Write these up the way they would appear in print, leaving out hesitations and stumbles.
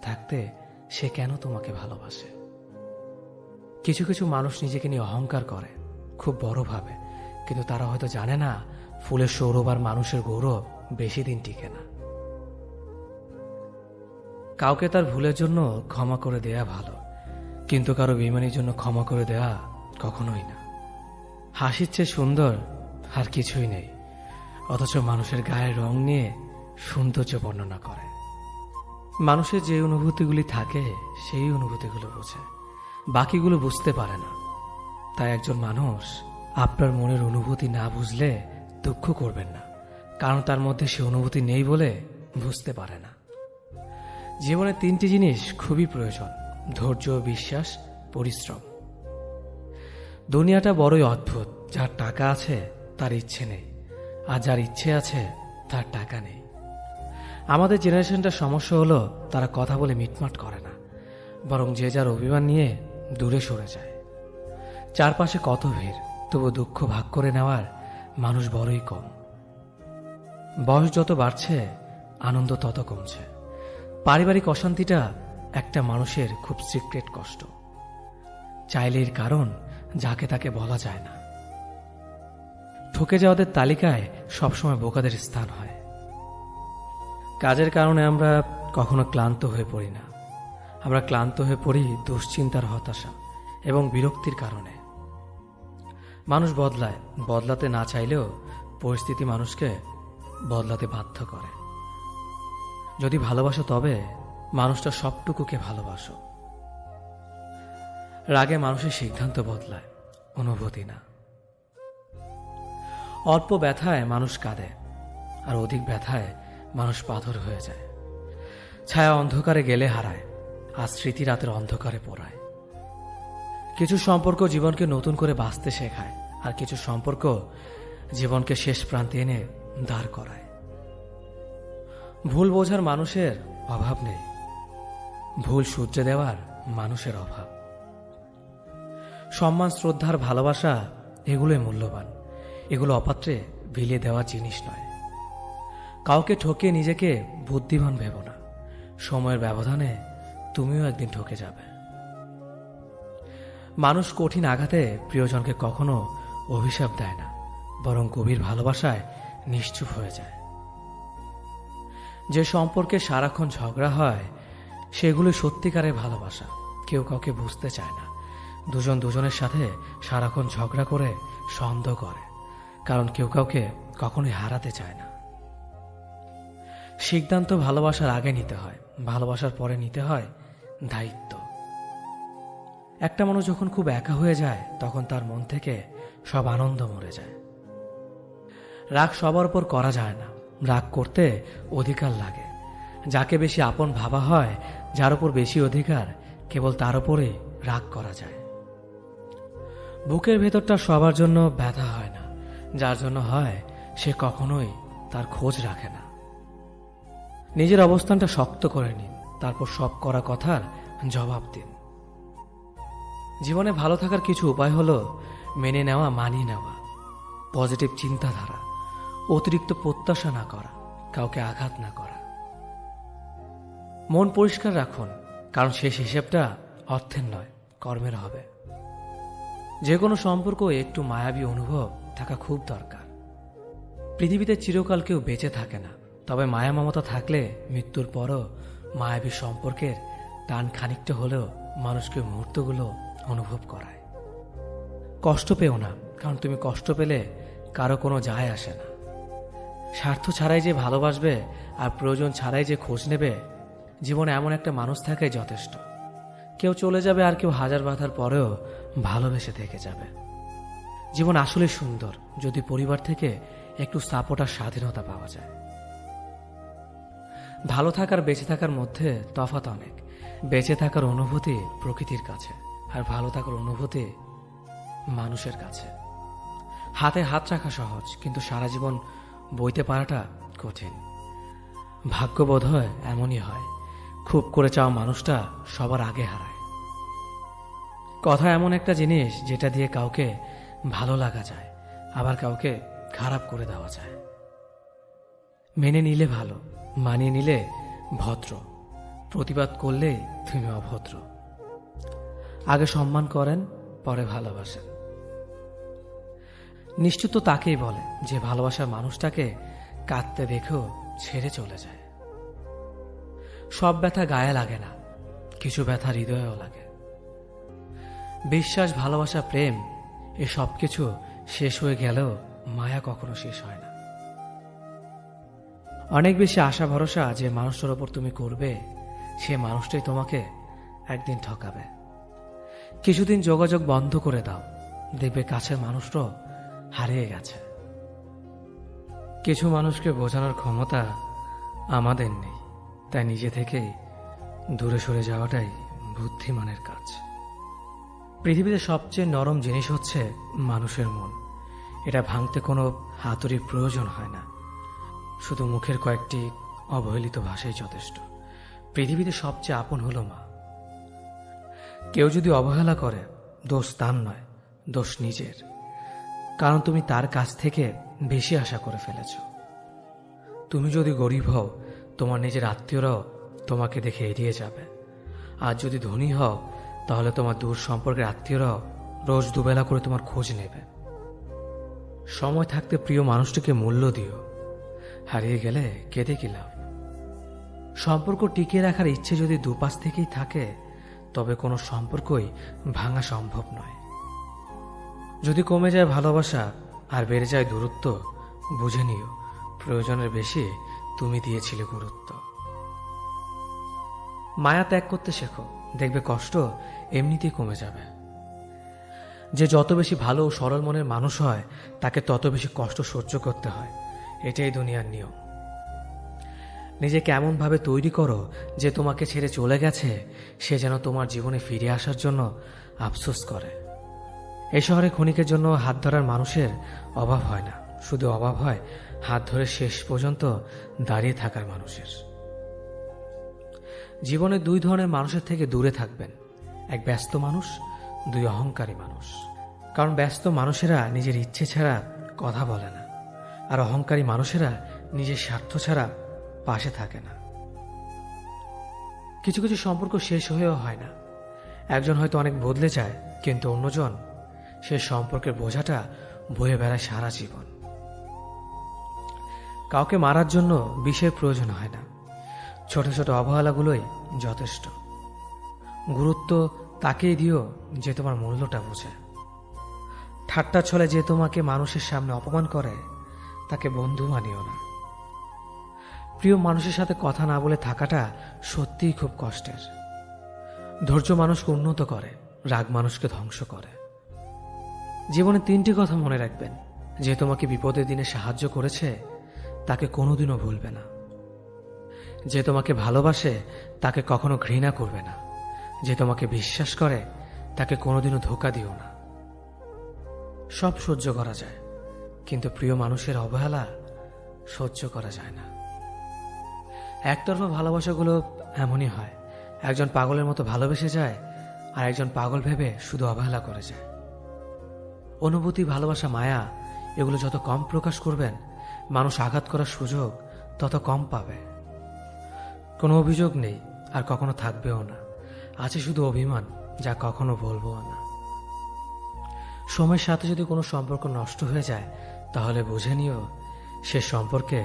থাকতে সে কেন তোমাকে ভালোবাসে? কিছু কিছু মানুষ নিজেকে নিয়ে অহংকার করে, খুব বড় ভাবে, কিন্তু তারা হয়তো জানে না ফুলের সৌরভ আর মানুষের গৌরব বেশি দিন টিকে না। কাউকে তার ভুলের জন্য ক্ষমা করে দেয়া ভালো, কিন্তু কারো বেইমানির জন্য ক্ষমা করে দেয়া কখনোই না। হাসির চেয়ে সুন্দর আর কিছুই নেই, অথচ মানুষের গায়ের রং নিয়ে সৌন্দর্য বর্ণনা করে। মানুষের যে অনুভূতিগুলি থাকে সেই অনুভূতিগুলো বোঝে, বাকিগুলো বুঝতে পারে না। তাই একজন মানুষ আপনার মনের অনুভূতি না বুঝলে দুঃখ করবেন না, কারণ তার মধ্যে সে অনুভূতি নেই বলে বুঝতে পারে না। জীবনে 3টি জিনিস খুবই প্রয়োজন: ধৈর্য, বিশ্বাস, পরিশ্রম। দুনিয়াটা বড়ই অদ্ভুত। যার টাকা আছে তার ইচ্ছে নেই, আর যার ইচ্ছে আছে তার টাকা নেই। আমাদের জেনারেশনটার সমস্যা হলো তারা কথা বলে মিটমাট করে না, বরং যে যার অভিমান নিয়ে দূরে সরে যায়। চারপাশে কত ভিড়, তবু দুঃখ ভাগ করে নেওয়ার মানুষ বড়ই কম। বয়স যত বাড়ছে আনন্দ তত কমছে। পারিবারিক অশান্তিটা একটা মানুষের খুব সিক্রেট কষ্ট, চাইলে এর কারণ যাকে তাকে বলা যায় না। ঠকে যাওয়াদের তালিকায় সবসময় বোকাদের স্থান হয়। কাজের কারণে আমরা কখনো ক্লান্ত হয়ে পড়ি না, আমরা ক্লান্ত হয়ে পড়ি দুশ্চিন্তার, হতাশা এবং বিরক্তির কারণে। মানুষ বদলায়, বদলাতে না চাইলেও পরিস্থিতি মানুষকে বদলাতে বাধ্য করে। যদি ভালোবাসো তবে মানুষটা সবটুকুকে ভালোবাসো। রাগে মানুষের সিদ্ধান্ত বদলায়, অনুভূতি না। অল্প ব্যথায় মানুষ কাঁদে, আর অধিক ব্যথায় মানুষ পাথর হয়ে যায়। ছায়া অন্ধকারে গেলে হারায়, আর স্মৃতি রাতের অন্ধকারে পোড়ায়। কিছু সম্পর্ক জীবনকে নতুন করে বাঁচতে শেখায়, আর কিছু সম্পর্ক জীবনকে শেষ প্রান্তে এনে দাঁড় করায়। ভুল বোঝার মানুষের অভাব নেই, ভুল শুধরে দেওয়ার মানুষের অভাব। সম্মান, শ্রদ্ধার, ভালোবাসা এগুলোই মূল্যবান, এগুলো অপাত্রে বিলিয়ে দেওয়ার জিনিস নয়। কাউকে ঠকিয়ে নিজেকে বুদ্ধিমান ভেবো না, সময়ের ব্যবধানে তুমিও একদিন ঠকে যাবে। মানুষ কঠিন আঘাতে প্রিয়জনকে কখনো অভিশাপ দেয় না, বরং গভীর ভালোবাসায় নিশ্চুপ হয়ে যায়। যে সম্পর্কে সারাক্ষণ ঝগড়া হয় সেগুলো সত্যিকারের ভালোবাসা। কেউ কাউকে বুঝতে চায় না, দুজন দুজনের সাথে সারাক্ষণ ঝগড়া করে সন্দেহ করে, কারণ কেউ কাউকে কখনোই হারাতে চায় না। সিদ্ধান্ত ভালোবাসার আগে নিতে হয়, ভালোবাসার পরে নিতে হয় দায়িত্ব। একটা মানুষ যখন খুব একা হয়ে যায় তখন তার মন থেকে সব আনন্দ মরে যায়। রাগ সবার উপর করা যায় না, রাগ করতে অধিকার লাগে। যাকে বেশি আপন ভাবা হয়, যার উপর বেশি অধিকার, কেবল তার উপরেই রাগ করা যায়। বুকের ভেতরটা সবার জন্য ব্যথা হয় না, যার জন্য হয় সে কখনোই তার খোঁজ রাখে না। নিজের অবস্থানটা শক্ত করে নিন, তারপর সব করা কথার জবাব দিন। জীবনে ভালো থাকার কিছু উপায় হলো মেনে নেওয়া, মানিয়ে নেওয়া, পজিটিভ চিন্তাধারা, অতিরিক্ত প্রত্যাশা না করা, কাউকে আঘাত না করা। মন পরিষ্কার রাখুন, কারণ শেষ হিসেবটা অর্থের নয়, কর্মের হবে। যে কোনো সম্পর্ক একটু মায়াবী অনুভব থাকা খুব দরকার। পৃথিবীতে চিরকাল কেউ বেঁচে থাকে না, তবে মায়া মমতা থাকলে মৃত্যুর পরও মায়াবী সম্পর্কের টান খানিকটা হলেও মানুষকে মুহূর্তগুলো অনুভব করায়। কষ্ট পেও না, কারণ তুমি কষ্ট পেলে কারো কোনো যায় আসে না। স্বার্থ ছাড়াই যে ভালোবাসবে আর প্রয়োজন ছাড়াই যে খোঁজ নেবে, জীবনে এমন একটা মানুষ থাকাই যথেষ্ট। কেউ চলে যাবে আর কেউ হাজার বাধার পরেও ভালোবেসে থেকে যাবে। জীবন আসলে সুন্দর যদি পরিবার থেকে একটু সাপোর্ট আর স্বাধীনতা পাওয়া যায়। ভালো থাকার বেঁচে থাকার মধ্যে তফাৎ অনেক। বেঁচে থাকার অনুভূতি প্রকৃতির কাছে, আর ভালো থাকার অনুভূতি মানুষের কাছে। হাতে হাত রাখা সহজ, কিন্তু সারা জীবন বইতে পারাটা কঠিন। ভাগ্য বোধ হয় এমনই হয়, খুব করে চাওয়া মানুষটা সবার আগে হারায়। কথা এমন একটা জিনিস যেটা দিয়ে কাউকে ভালো লাগা যায়, আবার কাউকে খারাপ করে দেওয়া যায়। মেনে নিলে ভালো, মানিয়ে নিলে ভদ্র, প্রতিবাদ করলে তুমি অভদ্র। আগে সম্মান করেন, পরে ভালোবাসেন। নিশ্চিত তাকেই বলে যে ভালোবাসার মানুষটাকে কাঁদতে দেখেও ছেড়ে চলে যায়। সব ব্যথা গায়ে লাগে না, কিছু ব্যথা হৃদয়েও লাগে। বিশ্বাস, ভালোবাসা, প্রেম এ সব কিছু শেষ হয়ে গেলেও মায়া কখনো শেষ হয় না। অনেক বেশি আশা ভরসা যে মানুষটার ওপর তুমি করবে, সে মানুষটাই তোমাকে একদিন ঠকাবে। কিছুদিন যোগাযোগ বন্ধ করে দাও, দেখবে কাছের মানুষটাও হারিয়ে গেছে। কিছু মানুষকে বোঝানোর ক্ষমতা আমাদের নেই, তাই নিজে থেকেই দূরে সরে যাওয়াটাই বুদ্ধিমানের কাজ। পৃথিবীতে সবচেয়ে নরম জিনিস হচ্ছে মানুষের মন। এটা ভাঙতে কোনো হাতুড়ির প্রয়োজন হয় না, শুধু মুখের কয়েকটি অবহেলিত ভাষাই যথেষ্ট। পৃথিবীতে সবচেয়ে আপন হলো মা। কেউ যদি অবহেলা করে, দোষ তার নয়, দোষ নিজের। কারণ তুমি তার কাছ থেকে বেশি আশা করে ফেলেছ। তুমি যদি গরিব হও, তোমার নিজের আত্মীয়রাও তোমাকে দেখে এড়িয়ে যাবে। আর যদি ধনী হও, তাহলে তোমার দূর সম্পর্কের আত্মীয়রাও রোজ দুবেলা করে তোমার খোঁজ নেবে। সময় থাকতে প্রিয় মানুষটিকে মূল্য দিও, হারিয়ে গেলে কেঁদে কি লাভ। সম্পর্ক টিকিয়ে রাখার ইচ্ছে যদি দুপাশ থেকেই থাকে, তবে কোনো সম্পর্কই ভাঙা সম্ভব নয়। যদি কমে যায় ভালোবাসা আর বেড়ে যায় দূরত্ব, বুঝে নিও প্রয়োজনের বেশি তুমি দিয়েছিলে গুরুত্ব। মায়া ত্যাগ করতে শেখো, দেখবে কষ্ট এমনিতেই কমে যাবে। যে যত বেশি ভালো ও সরল মনের মানুষ হয়, তাকে তত বেশি কষ্ট সহ্য করতে হয়। এটাই দুনিয়ার নিয়ম। নিজেকে এমনভাবে তৈরি করো যে তোমাকে ছেড়ে চলে গেছে সে যেন তোমার জীবনে ফিরে আসার জন্য আফসোস করে। এই শহরে ক্ষণিকের জন্য হাত ধরার মানুষের অভাব হয় না, শুধু অভাব হয় হাত ধরে শেষ পর্যন্ত দাঁড়িয়ে থাকার মানুষের। জীবনে দুই ধরনের মানুষের থেকে দূরে থাকবেন, এক ব্যস্ত মানুষ, দুই অহংকারী মানুষ। কারণ ব্যস্ত মানুষেরা নিজের ইচ্ছে ছাড়া কথা বলে না, আর অহংকারী মানুষেরা নিজের স্বার্থ ছাড়া পাশে থাকে না। কিছু কিছু সম্পর্ক শেষ হয়েও হয় না। একজন হয়তো অনেক বদলে যায়, কিন্তু অন্যজন সে সম্পর্কের বোঝাটা বয়ে বেড়ায় সারা জীবন। কাউকে মারার জন্য বিষের প্রয়োজন হয় না, ছোট ছোট অবহেলাগুলোই যথেষ্ট। গুরুত্ব তাকেই দিও যে তোমার মূল্যটা বোঝে। ঠাট্টা ছলে যে তোমাকে মানুষের সামনে অপমান করে, তাকে বন্ধু মানিও না। প্রিয় মানুষের সাথে কথা না বলে থাকাটা সত্যিই খুব কষ্টের। ধৈর্য মানুষকে উন্নত করে, রাগ মানুষকে ধ্বংস করে। জীবনে তিনটি কথা মনে রাখবেন: যে তোমাকে বিপদের দিনে সাহায্য করেছে তাকে কোনোদিনও ভুলবে না, যে তোমাকে ভালোবাসে তাকে কখনো ঘৃণা করবে না, যে তোমাকে বিশ্বাস করে তাকে কোনোদিনও ধোঁকা দিও না। সব সহ্য করা যায়, কিন্তু প্রিয় মানুষের অবহেলা সহ্য করা যায় না। একতরফা ভালোবাসাগুলো এমনই হয়, একজন পাগলের মতো ভালোবেসে যায় আর একজন পাগল ভেবে শুধু অবহেলা করে যায়। অনুভূতি, ভালোবাসা, মায়া এগুলো যত কম প্রকাশ করবেন, মানুষ আঘাত করার সুযোগ তত কম পাবে। কোনো অভিযোগ নেই আর কখনো থাকবেও না, আছে শুধু অভিমান, যা কখনো বলবো না। সময়ের সাথে যদি কোনো সম্পর্ক নষ্ট হয়ে যায়, তাহলে বুঝে নিও সে সম্পর্কে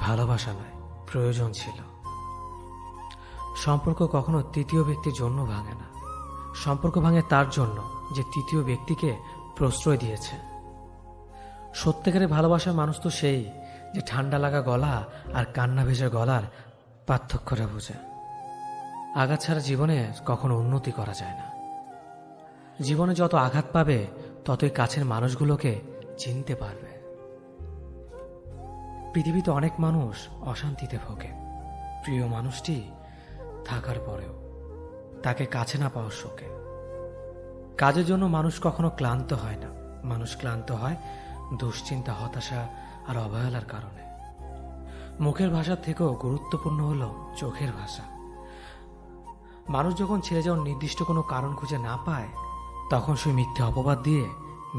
ভালোবাসা নয়, প্রয়োজন ছিল। সম্পর্ক কখনো তৃতীয় ব্যক্তির জন্য ভাঙে না, সম্পর্ক ভাঙে তার জন্য যে তৃতীয় ব্যক্তিকে প্রশ্রয় দিয়েছে। সত্যিকারের ভালোবাসার মানুষ তো সেই যে ঠান্ডা লাগা গলা আর কান্না ভেজা গলার পার্থক্যটা বোঝে। আঘাত ছাড়া জীবনে কখনো উন্নতি করা যায় না। জীবনে যত আঘাত পাবে, ততই কাছের মানুষগুলোকে চিনতে পারবে। পৃথিবীতে অনেক মানুষ অশান্তিতে ভোগে, প্রিয় মানুষটি থাকার পরেও তাকে কাছে না পাওয়ার শোকে। কাজের জন্য মানুষ কখনো ক্লান্ত হয় না, মানুষ ক্লান্ত হয় দুশ্চিন্তা, হতাশা আর অবহেলার কারণে। মুখের ভাষার থেকেও গুরুত্বপূর্ণ হলো চোখের ভাষা। মানুষ যখন ছেড়ে যাওয়ার নির্দিষ্ট কোনো কারণ খুঁজে না পায়, তখন সে মিথ্যে অপবাদ দিয়ে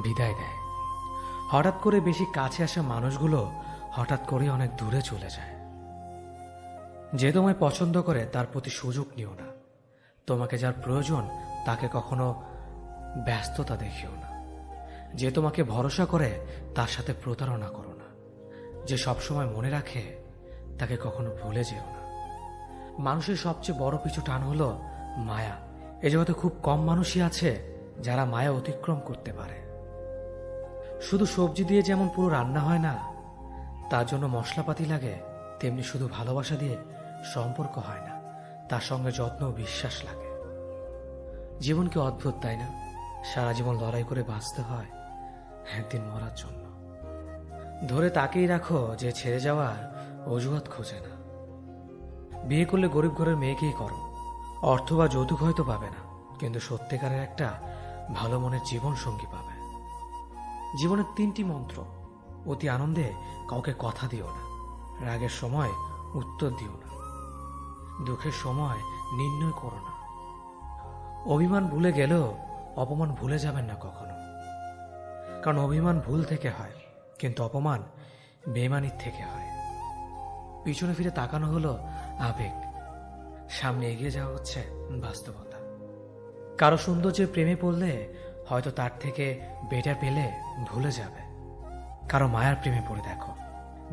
বিদায় দেয়। হঠাৎ করে বেশি কাছে আসা মানুষগুলো হঠাৎ করে অনেক দূরে চলে যায়। যে তোমায় পছন্দ করে তার প্রতি সুযোগ নিও না। তোমাকে যার প্রয়োজন তাকে কখনো ব্যস্ততা দেখিও না। যে তোমাকে ভরসা করে তার সাথে প্রতারণা করো না। যে সবসময় মনে রাখে তাকে কখনো ভুলে যেও না। মানুষের সবচেয়ে বড় পিছু টান হলো মায়া। এ জগতে খুব কম মানুষই আছে যারা মায়া অতিক্রম করতে পারে। শুধু সবজি দিয়ে যেমন পুরো রান্না হয় না, তার জন্য মশলাপাতি লাগে, তেমনি শুধু ভালোবাসা দিয়ে সম্পর্ক হয় না, তার সঙ্গে যত্ন ও বিশ্বাস লাগে। জীবন কি অদ্ভুত, তাই না? সারা জীবন লড়াই করে বাঁচতে হয় একদিন মরার জন্য। ধরে তাকেই রাখো যে ছেড়ে যাওয়ার অজুহাত খোঁজে না। বিয়ে করলে গরিব ঘরের মেয়েকেই করো। অর্থ বা যৌতুক হয়তো পাবে না, কিন্তু সত্যিকারের একটা ভালো মনের জীবন সঙ্গী পাবে। জীবনের 3টি মন্ত্র: অতি আনন্দে কাউকে কথা দিও না, রাগের সময় উত্তর দিও না, দুঃখের সময় নির্ণয় করো না। অভিমান ভুলে গেলেও অপমান ভুলে যাবেন না কখনো, কারণ অভিমান ভুল থেকে হয়, কিন্তু অপমান বেমানির থেকে হয়। পিছনে ফিরে তাকানো হলো আবেগ, সামনে এগিয়ে যাওয়া হচ্ছে বাস্তবতা। কারো সৌন্দর্যের প্রেমে পড়লে হয়তো তার থেকে বেটার পেলে ভুলে যাবে। কারো মায়ার প্রেমে পড়ে দেখো,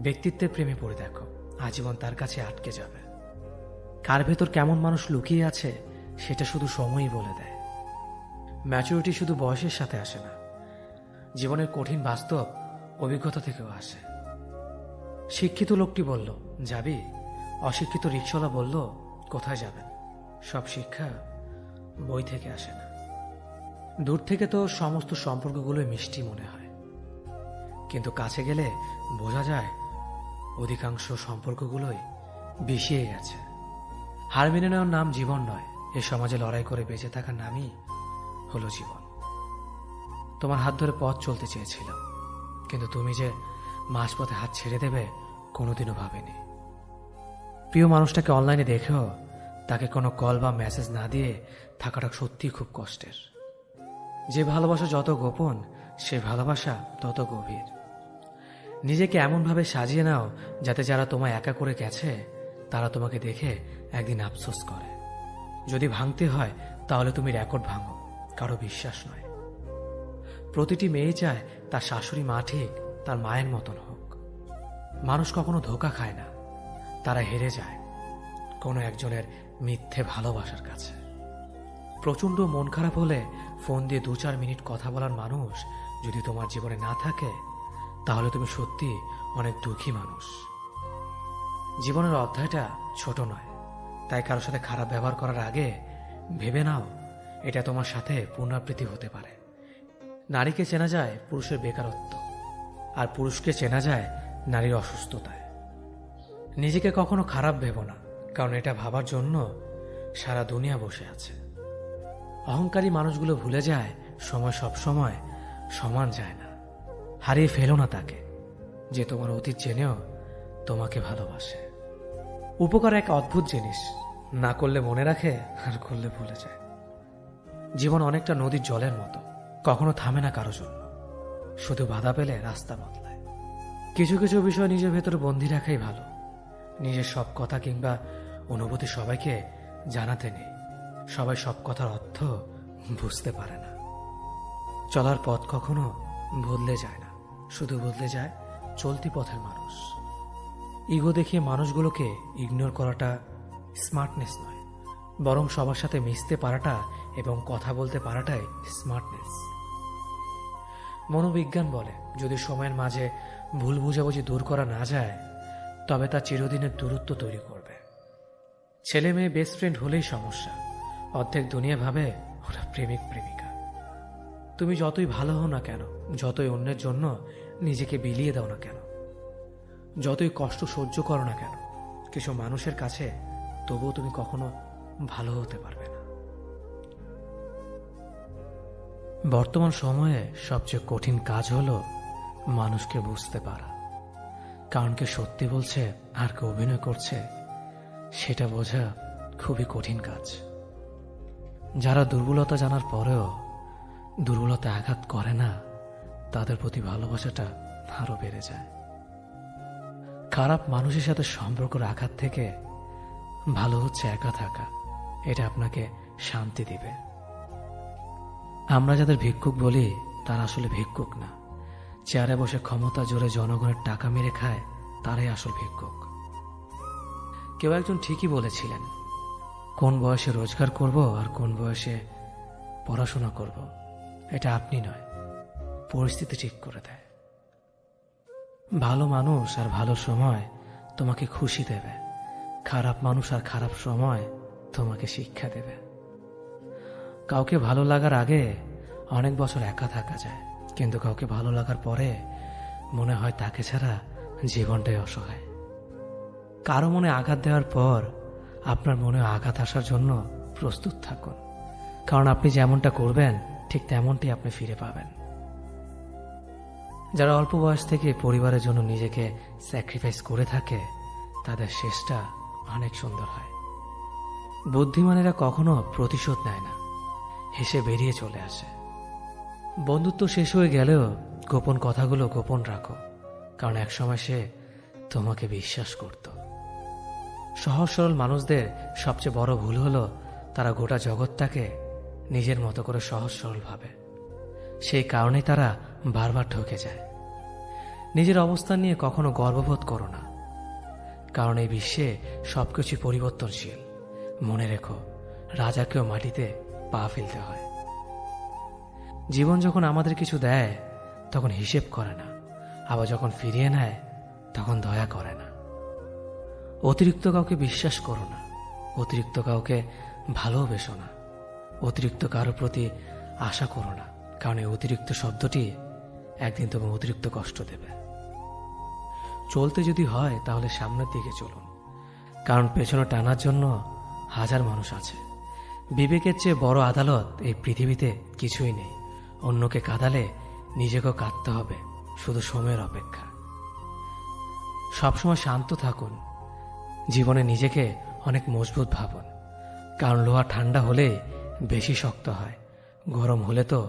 ব্যক্তিত্বের প্রেমে পড়ে দেখো, আজীবন তার কাছে আটকে যাবে। কার ভেতর কেমন মানুষ লুকিয়ে আছে সেটা শুধু সময়ই বলে দেয়। ম্যাচুরিটি শুধু বয়সের সাথে আসে না, জীবনের কঠিন বাস্তব অভিজ্ঞতা থেকেও আসে। শিক্ষিত লোকটি বলল, যাবি? অশিক্ষিত রিকশাওয়ালা বলল, কোথায় যাবেন? সব শিক্ষা বই থেকে আসে না। দূর থেকে তো সমস্ত সম্পর্কগুলোই মিষ্টি মনে হয়, কিন্তু কাছে গেলে বোঝা যায় অধিকাংশ সম্পর্কগুলোই বিষিয়ে গেছে। হার মেনে নেওয়ার নাম জীবন নয়, এ সমাজে লড়াই করে বেঁচে থাকার নামই হলো জীবন। তোমার হাত ধরে পথ চলতে চেয়েছিলাম, কিন্তু তুমি যে মাঝপথে হাত ছেড়ে দেবে কোনোদিনও ভাবিনি। প্রিয় মানুষটাকে অনলাইনে দেখেও তাকে কোনো কল বা মেসেজ না দিয়ে থাকাটা সত্যিই খুব কষ্টের। যে ভালোবাসা যত গোপন, সে ভালোবাসা তত গভীর। নিজেকে এমনভাবে সাজিয়ে নাও যাতে যারা তোমায় একা করে গেছে তারা তোমাকে দেখে একদিন আফসোস করে। যদি ভাঙতে হয় তাহলে তুমি রেকর্ড ভাঙো, কারো বিশ্বাস নয়। প্রতিটি মেয়ে চায় তার শাশুড়ি মা ঠিক তার মায়ের মতন হোক। মানুষ কখনো ধোঁকা খায় না, তারা হেরে যায় কোনো একজনের মিথ্যে ভালোবাসার কাছে। প্রচণ্ড মন খারাপ হলে ফোন দিয়ে 2-4 মিনিট কথা বলার মানুষ যদি তোমার জীবনে না থাকে, তাহলে তুমি সত্যি অনেক দুঃখী মানুষ। জীবনের অধ্যায়টা ছোট নয়, তাই কারোর সাথে খারাপ ব্যবহার করার আগে ভেবে নাও এটা তোমার সাথে পুনরাবৃত্তি হতে পারে। নারীকে চেনা যায় পুরুষের বেকারত্ব, আর পুরুষকে চেনা যায় নারীর অসুস্থতায়। নিজেকে কখনো খারাপ ভেবো না, কারণ এটা ভাবার জন্য সারা দুনিয়া বসে আছে। অহংকারী মানুষগুলো ভুলে যায় সময় সব সময় সমান যায় না। হারিয়ে ফেলো না তাকে যে তোমার অতীত জেনেও তোমাকে ভালোবাসে। উপকার এক অদ্ভুত জিনিস, না করলে মনে রাখে আর করলে ভুলে যায়। জীবন অনেকটা নদীর জলের মতো, কখনো থামে না কারো জন্য, শুধু বাধা পেলে রাস্তা বদলায়। কিছু কিছু বিষয় নিজের ভেতরে বন্দি রাখাই ভালো। নিজের সব কথা কিংবা অনুভূতি সবাইকে জানাতে নেই। সবাই সব কথার অর্থ বুঝতে পারে না। চলার পথ কখনো বদলে যায় না, শুধু বদলে যায় চলতি পথের মানুষ। ইগো দেখিয়ে মানুষগুলোকে ইগনোর করাটা স্মার্টনেস নয়, বরং সবার সাথে মিশতে পারাটা এবং কথা বলতে পারাটাই স্মার্টনেস। মনোবিজ্ঞান বলে যদি সময়ের মাঝে ভুল বুঝাবুঝি দূর করা না যায়, তবে তা চিরদিনের দূরত্ব তৈরি করবে। ছেলে মেয়ে বেস্ট ফ্রেন্ড হলেই সমস্যা, অর্ধেক দুনিয়া ভাবে ওরা প্রেমিক প্রেমিকা। তুমি যতই ভালো হও না কেন, যতই অন্যের জন্য নিজেকে বিলিয়ে দাও না কেন, যতই কষ্ট সহ্য করো না কেন, কিছু মানুষের কাছে তবুও তুমি কখনো ভালো হতে পারবে না। বর্তমান সময়ে সবচেয়ে কঠিন কাজ হলো মানুষকে বুঝতে পারা। কারণ কে সত্যি বলছে আর কে অভিনয় করছে সেটা বোঝা খুবই কঠিন কাজ। যারা দুর্বলতা জানার পরেও দুর্বলতা আঘাত করে না, তাদের প্রতি ভালোবাসাটা আরো বেড়ে যায়। খারাপ মানুষের সাথে সম্পর্ক রাখার থেকে ভালো হচ্ছে একা থাকা, এটা আপনাকে শান্তি দিবে। আমরা যাদের ভিক্ষুক বলি তারা আসলে ভিক্ষুক না, চেয়ারে বসে ক্ষমতা জোরে জনগণের টাকা মেরে খায়, তারাই আসল ভিক্ষুক। কেউ একজন ঠিকই বলেছিলেন, কোন বয়সে রোজগার করব আর কোন বয়সে পড়াশোনা করব, এটা আপনি নয়, পরিস্থিতি ঠিক করে দেয়। ভালো মানুষ আর ভালো সময় তোমাকে খুশি দেবে, খারাপ মানুষ আর খারাপ সময় তোমাকে শিক্ষা দেবে। কাউকে ভালো লাগার আগে অনেক বছর একা থাকা যায়, কিন্তু কাউকে ভালো লাগার পরে মনে হয় তাকে ছাড়া জীবনটাই অসহায়। কারো মনে আঘাত দেওয়ার পর আপনার মনে আঘাত আসার জন্য প্রস্তুত থাকুন, কারণ আপনি যেমনটা করবেন ঠিক তেমনটি আপনি ফিরে পাবেন। যারা অল্প বয়স থেকে পরিবারের জন্য নিজেকে স্যাক্রিফাইস করে থাকে তাদের শেষটা অনেক সুন্দর হয়। বুদ্ধিমানেরা কখনো প্রতিশোধ নেয় না, হেসে বেরিয়ে চলে আসে। বন্ধুত্ব শেষ হয়ে গেলেও গোপন কথাগুলো গোপন রাখো, কারণ একসময় সে তোমাকে বিশ্বাস করত। সহজ সরল মানুষদের সবচেয়ে বড় ভুল হলো তারা গোটা জগৎটাকে নিজের মতো করে সহজ সরল ভাবে। সেই কারণে তারা বারবার ঠকে যায়। নিজের অবস্থান নিয়ে কখনো গর্ববোধ করো না, কারণ এই বিশ্বে সবকিছু পরিবর্তনশীল। মনে রেখো, রাজাকেও মাটিতে পা ফেলতে হয়। জীবন যখন আমাদের কিছু দেয় তখন হিসেব করে না, আবার যখন ফিরিয়ে নেয় তখন দয়া করে না। অতিরিক্ত কাউকে বিশ্বাস করো না, অতিরিক্ত কাউকে ভালোবেসো না, অতিরিক্ত কারো প্রতি আশা করো না, কারণ এই অতিরিক্ত শব্দটি একদিন তোমাকে অতিরিক্ত কষ্ট দেবে। চলতে যদি হয় তাহলে সামনের দিকে চলুন, কারণ পেছনে টানার জন্য হাজার মানুষ আছে। বিবেকের চেয়ে বড় আদালত এই পৃথিবীতে কিছুই নেই। অন্যকে কাঁদালে নিজেকেও কাঁদতে হবে, শুধু সময়ের অপেক্ষা। সবসময় শান্ত থাকুন, জীবনে নিজেকে অনেক মজবুত ভাবুন, কারণ লোহা ঠান্ডা হলে বেশি শক্ত হয়, গরম হলে তো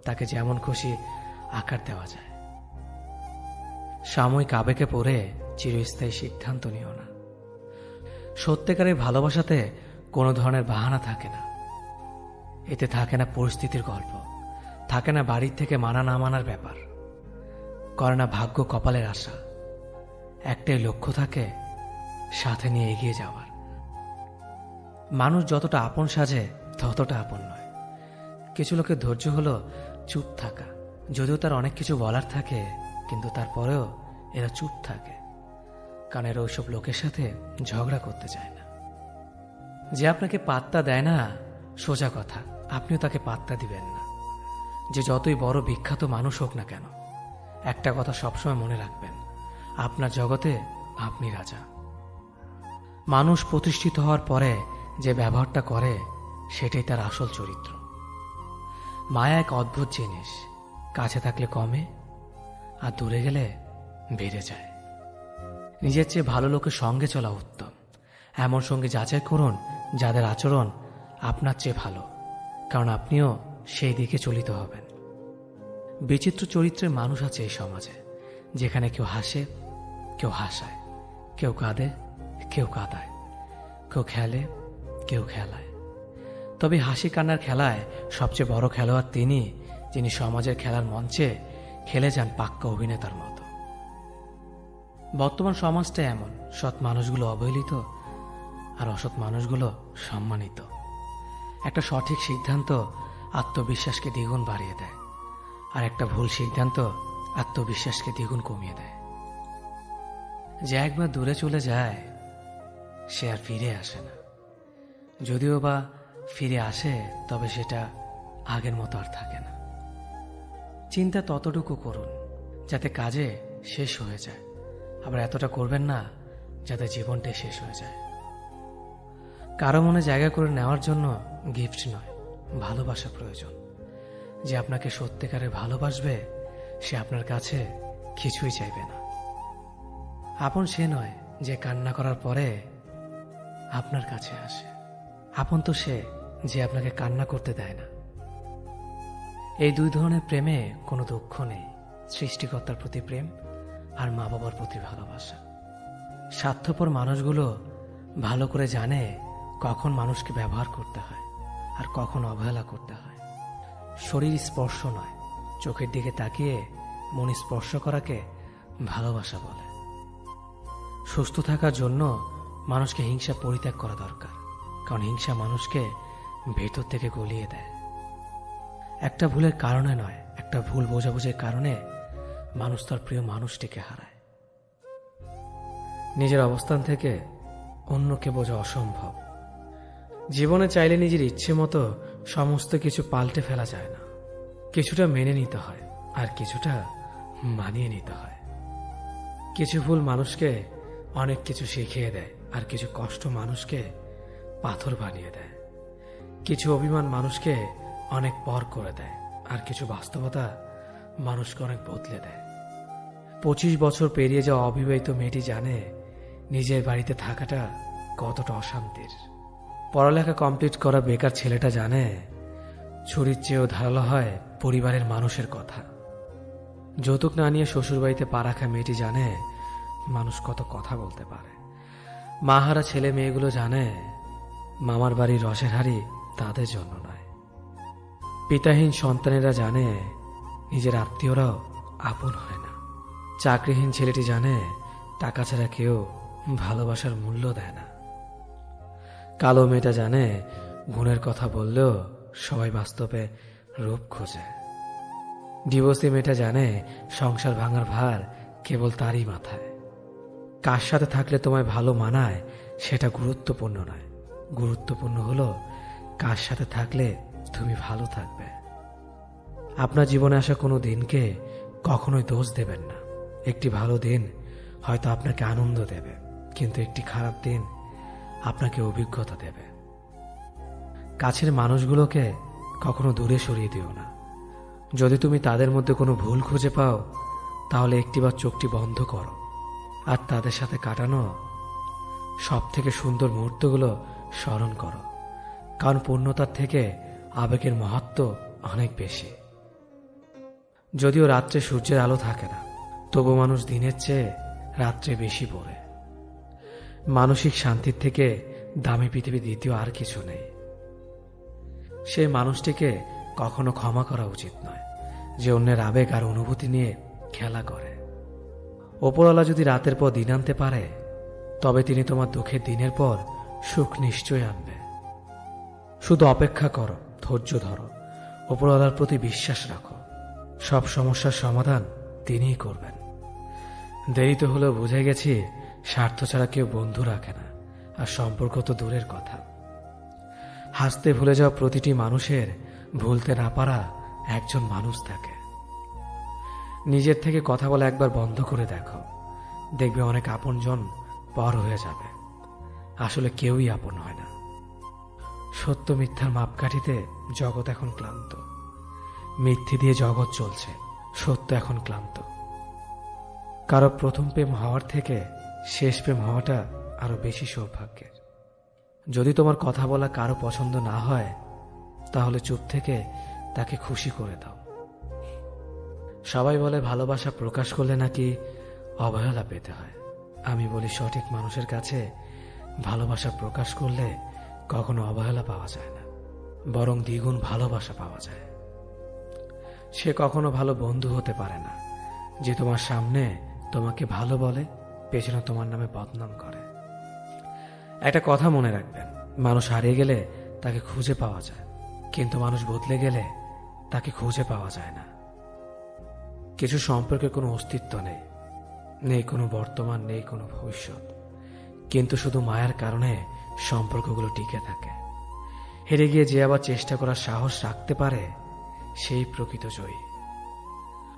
তাকে যেমন খুশি আকার দেওয়া যায়। সাময়িক আবেগে পড়ে চিরস্থায়ী সিদ্ধান্ত নিও না। সত্যিকারের ভালোবাসাতে কোনো ধরনের বাহানা থাকে না। এতে থাকে না পরিস্থিতির গল্প, থাকে না বাড়ির থেকে মানা না মানার ব্যাপার, করে না ভাগ্য কপালের আশা। একটাই লক্ষ্য থাকে, সাথে নিয়ে এগিয়ে যাওয়ার। মানুষ যতটা আপন সাজে ততটা আপন নয়। কিছু লোকের ধৈর্য হলো চুপ থাকা, যদিও তার অনেক কিছু বলার থাকে, কিন্তু তারপরেও এরা চুপ থাকে, কারণ এরা ওইসব লোকের সাথে ঝগড়া করতে চায় না। যে আপনাকে পাত্তা দেয় না, সোজা কথা, আপনিও তাকে পাত্তা দিবেন না। যে যতই বড় বিখ্যাত মানুষ হোক না কেন, একটা কথা সবসময় মনে রাখবেন, আপনার জগতে আপনি রাজা। মানুষ প্রতিষ্ঠিত হওয়ার পরে যে ব্যবহারটা করে সেটাই তার আসল চরিত্র। মায়া এক অদ্ভুত জিনিস, কাছে থাকলে কমে আর দূরে গেলে বেড়ে যায়। নিজের চেয়ে ভালো লোকের সঙ্গে চলা উত্তম। এমন সঙ্গে যাচাই করুন যাদের আচরণ আপনার চেয়ে ভালো, কারণ আপনিও সেই দিকে চলিত হবেন। বিচিত্র চরিত্রের মানুষ আছে এই সমাজে, যেখানে কেউ হাসে, কেউ হাসায়, কেউ কাঁদে, কেউ কাঁদায়, কেউ খেলে, কেউ খেলায়। তবে হাসি কান্নার খেলায় সবচেয়ে বড় খেলোয়াড় তিনি, যিনি সমাজের খেলার মঞ্চে খেলে যান পাক্কা অভিনেতার মতো। বর্তমান সমাজটা এমন, সৎ মানুষগুলো অবহেলিত আর অসৎ মানুষগুলো সম্মানিত। একটা সঠিক সিদ্ধান্ত আত্মবিশ্বাসকে দ্বিগুণ বাড়িয়ে দেয়, আর একটা ভুল সিদ্ধান্ত আত্মবিশ্বাসকে দ্বিগুণ কমিয়ে দেয়। যে একবার দূরে চলে যায় সে আর ফিরে আসে না, যদিও বা ফিরে আসে তবে সেটা আগের মতো আর থাকে না। চিন্তা ততটুকু করুন যাতে কাজে শেষ হয়ে যায়, আবার এতটা করবেন না যাতে জীবনটাই শেষ হয়ে যায়। কারো মনে জায়গা করে নেওয়ার জন্য গিফট নয়, ভালোবাসা প্রয়োজন। যে আপনাকে সত্যিকারে ভালোবাসবে সে আপনার কাছে কিছুই চাইবে না। আপন সে নয় যে কান্না করার পরে আপনার কাছে আসে, আপন তো সে যে আপনাকে কান্না করতে দেয় না। এই দুই ধরনের প্রেমে কোনো দুঃখ নেই, সৃষ্টিকর্তার প্রতি প্রেম আর মা বাবার প্রতি ভালোবাসা। স্বার্থপর মানুষগুলো ভালো করে জানে কখন মানুষকে ব্যবহার করতে হয় আর কখন অবহেলা করতে হয়। শরীর স্পর্শ নয়, চোখের দিকে তাকিয়ে মন স্পর্শ করাকে ভালোবাসা বলে। সুস্থ থাকার জন্য মানুষকে হিংসা পরিত্যাগ করা দরকার, কারণ হিংসা মানুষকে ভেতর থেকে গলিয়ে দেয়। একটা ভুলের কারণে নয়, একটা ভুল বোঝাবুঝির কারণে মানুষ তার প্রিয় মানুষটিকে হারায়। নিজের অবস্থান থেকে অন্যকে বোঝা অসম্ভব। জীবনে চাইলে নিজের ইচ্ছে মতো সমস্ত কিছু পাল্টে ফেলা যায় না। কিছুটা মেনে নিতে হয় আর কিছুটা মানিয়ে নিতে হয়। কিছু ভুল মানুষকে অনেক কিছু শিখিয়ে দেয় আর কিছু কষ্ট মানুষকে পাথর বানিয়ে দেয়। কিছু অভিমান মানুষকে অনেক পর করে দেয় আর কিছু বাস্তবতা মানুষকে অনেক বদলে দেয়। 25 বছর পেরিয়ে যাওয়া অবিবাহিত মেয়েটি জানে নিজের বাড়িতে থাকাটা কতটা অশান্তির। পড়ালেখা কমপ্লিট করা বেকার ছেলেটা জানে ছুরির চেয়েও ধারালো হয় পরিবারের মানুষের কথা। যৌতুক না নিয়ে শ্বশুরবাড়িতে পা রাখা মেয়েটি জানে মানুষ কত কথা বলতে পারে। মাহারা ছেলে মেয়েগুলো জানে মামার বাড়ির রসের হাড়ি তাদের জন্য নয়। পিতাহীন সন্তানেরা জানে নিজের আত্মীয়রাও আপন হয় না। চাকরিহীন ছেলেটি জানে টাকা ছাড়া কেউ ভালোবাসার মূল্য দেয় না। কালো মেয়েটা জানে গুণের কথা বললেও সবাই বাস্তবে রূপ খোঁজে। ডিভোর্সি মেয়েটা জানে সংসার ভাঙার ভার কেবল তারই মাথায়। কার সাথে থাকলে তোমায় ভালো মানায় সেটা গুরুত্বপূর্ণ নয়, গুরুত্বপূর্ণ হলো কার সাথে থাকলে তুমি ভালো থাকবে। আপনার জীবনে আসা কোনো দিনকে কখনোই দোষ দেবেন না। একটি ভালো দিন হয়তো আপনাকে আনন্দ দেবে, কিন্তু একটি খারাপ দিন আপনাকে অভিজ্ঞতা দেবে। কাছের মানুষগুলোকে কখনো দূরে সরিয়ে দিও না। যদি তুমি তাদের মধ্যে কোনো ভুল খুঁজে পাও তাহলে একটিবার চোখটি বন্ধ করো আর তাদের সাথে কাটানো সব থেকে সুন্দর মুহূর্তগুলো স্মরণ করো, কারণ পূর্ণতার থেকে আবেগের মহত্ব অনেক বেশি। যদিও রাত্রে সূর্যের আলো থাকে না, তবু মানুষ দিনের চেয়ে রাত্রে বেশি পড়ে। মানসিক শান্তির থেকে দামি পৃথিবী দ্বিতীয় আর কিছু নেই। সেই মানুষটিকে কখনো ক্ষমা করা উচিত নয় যে অন্যের আবেগ আর অনুভূতি নিয়ে খেলা করে। ওপরওয়ালা যদি রাতের পর দিন আনতে পারে তবে তিনি তোমার দুঃখের দিনের পর সুখ নিশ্চয় আনবে। শুধু অপেক্ষা করো, ধৈর্য ধরো, ওপরওয়ালার প্রতি বিশ্বাস রাখো। সব সমস্যার সমাধান তিনিই করবেন। দেরিতে হলেও বুঝে গেছি স্বার্থ ছাড়া কেউ বন্ধু রাখে না, আর সম্পর্ক তো দূরের কথা। হাসতে ভুলে যাওয়া প্রতিটি মানুষের ভুলতে না পারা একজন মানুষ থাকে। নিজের থেকে কথা বলা একবার বন্ধ করে দেখো, দেখবে অনেক আপনজন পর হয়ে যাবে। আসলে কেউই আপন হয় না। সত্য মিথ্যার মাপকাঠিতে জগৎ এখন ক্লান্ত। মিথ্যে দিয়ে জগৎ চলছে, সত্য এখন ক্লান্ত। কারো প্রথম প্রেম হওয়ার থেকে শেষ প্রেম হওয়াটা আরো বেশি সৌভাগ্যের। যদি তোমার কথা বলা কারো পছন্দ না হয় তাহলে চুপ থেকে তাকে খুশি করে দাও। সবাই বলে ভালোবাসা প্রকাশ করলে নাকি অবহেলা পেতে হয়। আমি বলি সঠিক মানুষের কাছে ভালোবাসা প্রকাশ করলে কখনো অবহেলা পাওয়া যায় না, বরং দ্বিগুণ ভালোবাসা পাওয়া যায়। সে কখনো ভালো বন্ধু হতে পারে না যে তোমার সামনে তোমাকে ভালো বলে, পেছনে তোমার নামে বদনাম করে। একটা কথা মনে রাখবেন, মানুষ হারিয়ে গেলে তাকে খুঁজে পাওয়া যায়, কিন্তু মানুষ বদলে গেলে তাকে খুঁজে পাওয়া যায় না। কিছু সম্পর্কে কোনো অস্তিত্ব নেই, নেই কোনো বর্তমান, নেই কোনো ভবিষ্যৎ, কিন্তু শুধু মায়ার কারণে সম্পর্কগুলো টিকে থাকে। হেরে গিয়ে যে আবার চেষ্টা করার সাহস রাখতে পারে সেই প্রকৃত জয়ী।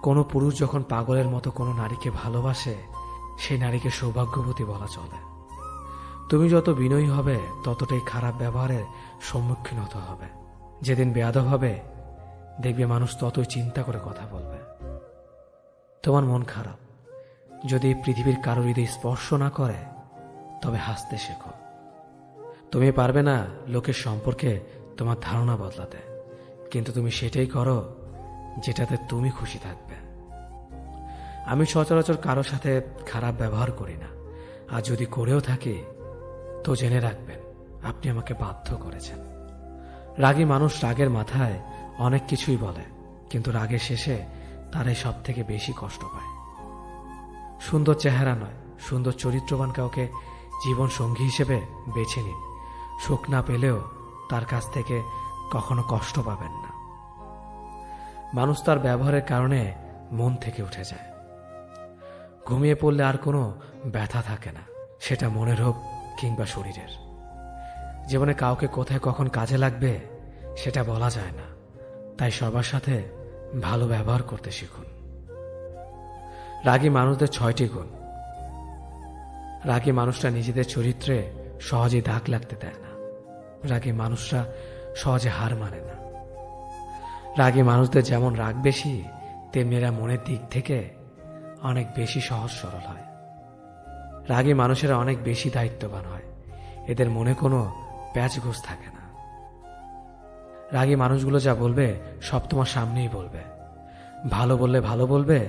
কোনো পুরুষ যখন পাগলের মতো কোনো নারীকে ভালোবাসে সেই নারীকে সৌভাগ্যবতী বলা চলে। তুমি যত বিনয়ী হবে ততটাই খারাপ ব্যবহারের সম্মুখীন হতে হবে। যেদিন বেয়াদব হবে দেখবে মানুষ ততই চিন্তা করে কথা বলবে। তোমার মন খারাপ, যদি পৃথিবীর কারো হৃদয় স্পর্শ না করে তবে হাসতে শেখো। তুমি পারবে না লোকের সম্পর্কে তোমার ধারণা বদলাতে, কিন্তু তুমি সেটাই করো যেটাতে তুমি খুশি থাকবে। আমি সচরাচর কারো সাথে খারাপ ব্যবহার করি না, আর যদি করেও থাকি তো জেনে রাখবেন আপনি আমাকে বাধ্য করেছেন। রাগী মানুষ রাগের মাথায় অনেক কিছুই বলে, কিন্তু রাগের শেষে তারাই সব থেকে বেশি কষ্ট পায়। সুন্দর চেহারা নয়, সুন্দর চরিত্রবান কাউকে জীবন সঙ্গী হিসেবে বেছে নিন। সুখ না পেলেও তার কাছ থেকে কখনো কষ্ট পাবেন না। মানুষ তার ব্যবহারের কারণে মন থেকে উঠে যায়। ঘুমিয়ে পড়লে আর কোনো ব্যথা থাকে না, সেটা মনের হোক কিংবা শরীরের। জীবনে কাউকে কোথায় কখন কাজে লাগবে সেটা বলা যায় না, তাই সবার সাথে ভালো ব্যবহার করতে শিখুন। রাগী মানুষদের 6টি গুণ। রাগী মানুষরা নিজেদের চরিত্রে সহজে দাগ লাগতে দেয় না। রাগী মানুষরা সহজে হার মানে না। রাগী মানুষদের যেমন রাগ বেশি, তেমনি এরা মনের দিক থেকে অনেক বেশি সহজ সরল হয়। রাগী মানুষেরা অনেক বেশি দায়িত্ববান হয়। এদের মনে কোনো প্যাচগোছ থাকে না। রাগী মানুষগুলো যা বলবে সব তোমার সামনেই বলবে। ভালো বললে ভালো বলবে,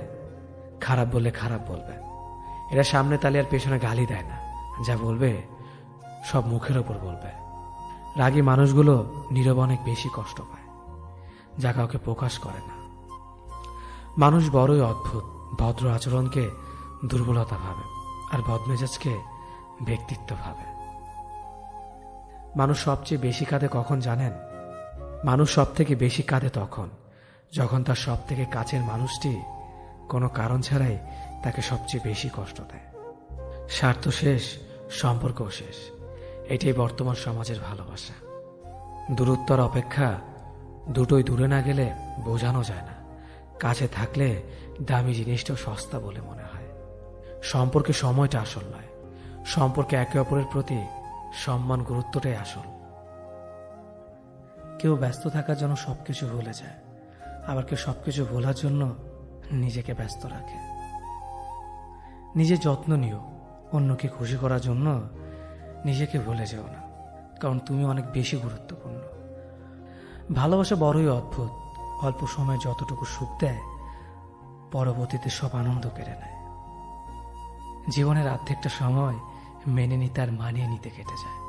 খারাপ বললে খারাপ বলবে। এরা সামনে তালে আর পেছনে গালি দেয় না, যা বলবে সব মুখের ওপর বলবে। রাগী মানুষগুলো নীরবে অনেক বেশি কষ্ট পায়, যা কাউকে প্রকাশ করে না। মানুষ বড়ই অদ্ভুত। ভদ্র আচরণকে দুর্বলতা ভাবে, আর বদমেজাজকে ব্যক্তিত্ব ভাবে। মানুষ সবচেয়ে বেশি কাঁদে কখন জানেন? মানুষ সব থেকে বেশি কাঁদে তখন যখন তার সব থেকে কাছের মানুষটি কোনো কারণ ছাড়াই তাকে সবচেয়ে বেশি কষ্ট দেয়। স্বার্থ শেষ, সম্পর্কও শেষ। এটাই বর্তমান সমাজের ভালোবাসা। দূরত্বর অপেক্ষা দুটোই দূরে না গেলে বোঝানো যায় না। কাছে থাকলে দামি জিনিসটাও সস্তা বলে মনে হয়। সম্পর্কে সময়টা আসল নয়, সম্পর্কে একে অপরের প্রতি সম্মান গুরুত্বটাই আসল। কেউ ব্যস্ত থাকার জন্য সবকিছু ভুলে যায়, আবার কেউ সবকিছু ভোলার জন্য নিজেকে ব্যস্ত রাখে। নিজের যত্ন নিও, অন্যকে খুশি করার জন্য নিজেকে ভুলে যেও না, কারণ তুমি অনেক বেশি গুরুত্বপূর্ণ। ভালোবাসা বড়ই অদ্ভুত। অল্প সময়ে যতটুকু সুখ দেয়, পরবর্তীতে সব আনন্দ কেড়ে নেয়। জীবনের অর্ধেকটা সময় মেনে নিতে আর মানিয়ে নিতে কেটে যায়।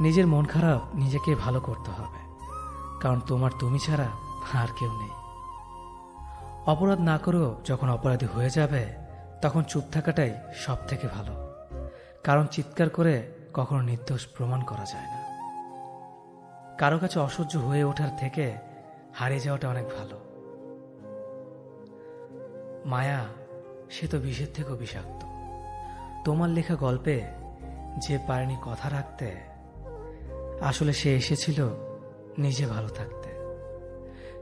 নিজের মন খারাপ নিজেকে ভালো করতে হবে, কারণ তোমার তুমি ছাড়া আর কেউ নেই। অপরাধ না করেও যখন অপরাধী হয়ে যাবে, তখন চুপ থাকাটাই সব থেকে ভালো, কারণ চিৎকার করে কখনো নির্দোষ প্রমাণ করা যায় না। কারো কাছে অসহ্য হয়ে ওঠার থেকে হারিয়ে যাওয়াটা অনেক ভালো। মায়া সে তো বিষের থেকেও বিষাক্ত। তোমার লেখা গল্পে যে পারেনি কথা রাখতে, আসলে সে এসেছিল নিজে ভালো থাকতে।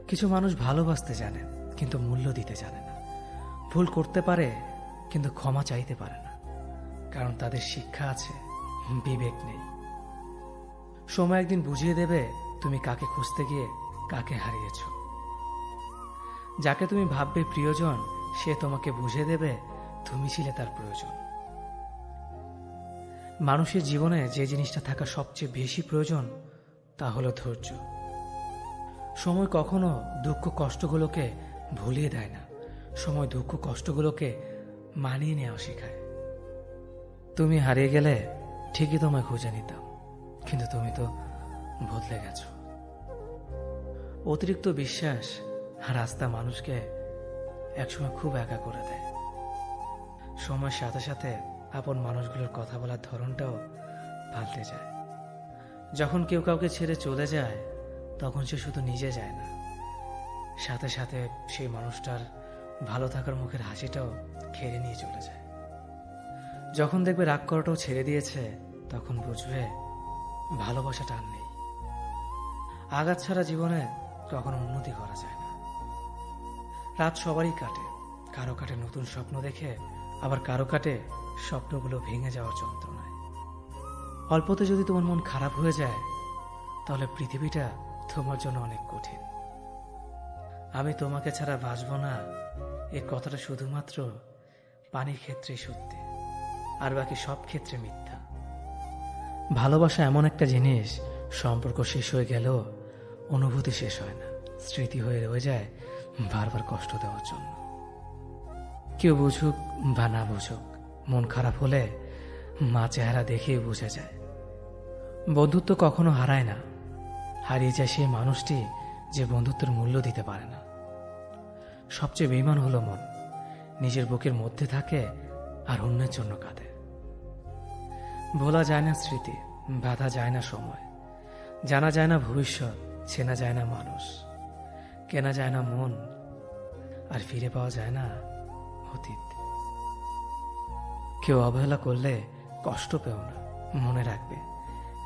কিছু মানুষ ভালোবাসতে জানে, কিন্তু মূল্য দিতে জানে না। ভুল করতে পারে, কিন্তু ক্ষমা চাইতে পারে না, কারণ তাদের শিক্ষা আছে, বিবেক নেই। সময় একদিন বুঝিয়ে দেবে তুমি কাকে খুঁজতে গিয়ে কাকে হারিয়েছ। যাকে তুমি ভাববে প্রিয়জন, সে তোমাকে বুঝিয়ে দেবে তুমি ছিলে তার প্রয়োজন। মানুষের জীবনে যে জিনিসটা থাকা সবচেয়ে বেশি প্রয়োজন, তা হলো ধৈর্য। সময় কখনো দুঃখ কষ্টগুলোকে ভুলিয়ে দেয় না, সময় দুঃখ কষ্টগুলোকে মানিয়ে নেওয়া শেখায়। তুমি হারিয়ে গেলে ঠিকই তোমায় খুঁজে নিতাম, কিন্তু তুমি তো বদলে গেছো। অতিরিক্ত বিশ্বাস আর আস্থা মানুষকে একসময় খুব একা করে দেয়। সময়ের সাথে সাথে আপন মানুষগুলোর কথা বলার ধরনটাও পাল্টে যায়। যখন কেউ কাউকে ছেড়ে চলে যায়, তখন সে শুধু নিজে যায় না, সাথে সাথে সেই মানুষটার ভালো থাকার মুখের হাসিটাও খেয়ে নিয়ে চলে যায়। যখন দেখবে রাগ করাটাও ছেড়ে দিয়েছে, তখন বুঝবে ভালোবাসাটা আর নেই। আঘাত ছাড়া জীবনে কখনো উন্নতি করা যায় না। রাত সবারই কাটে, কারো কাটে নতুন স্বপ্ন দেখে, আবার কারো কাটে স্বপ্নগুলো ভেঙে যাওয়ার যন্ত্রণায়। অল্পতে যদি তোমার মন খারাপ হয়ে যায়, তাহলে পৃথিবীটা তোমার জন্য অনেক কঠিন। আমি তোমাকে ছাড়া বাঁচব না, এই কথাটা শুধুমাত্র পানির ক্ষেত্রে সত্যি, আর বাকি সব ক্ষেত্রে মিথ্যা। ভালোবাসা এমন একটা জিনিস, সম্পর্ক শেষ হয়ে গেলেও অনুভূতি শেষ হয় না, স্মৃতি হয়ে রয়ে যায় বারবার কষ্ট দেওয়ার জন্য। কেউ বুঝুক বা না বুঝুক, মন খারাপ হলে মা চেহারা দেখেই বুঝে যায়। বন্ধুত্ব কখনো হারায় না, হারিয়ে যায় সেই মানুষটি যে বন্ধুত্বের মূল্য দিতে পারে না। সবচেয়ে বেঈমান হলো মন, নিজের বুকের মধ্যে থাকে আর অন্যের জন্য কাঁদে। ভোলা যায় না স্মৃতি, বাধা যায় না সময়, জানা যায় না ভবিষ্যৎ, চেনা যায় না মানুষ, কেনা যায় না মন, আর ফিরে পাওয়া যায় না অতীত। কেউ অবহেলা করলে কষ্ট পেও না, মনে রাখবে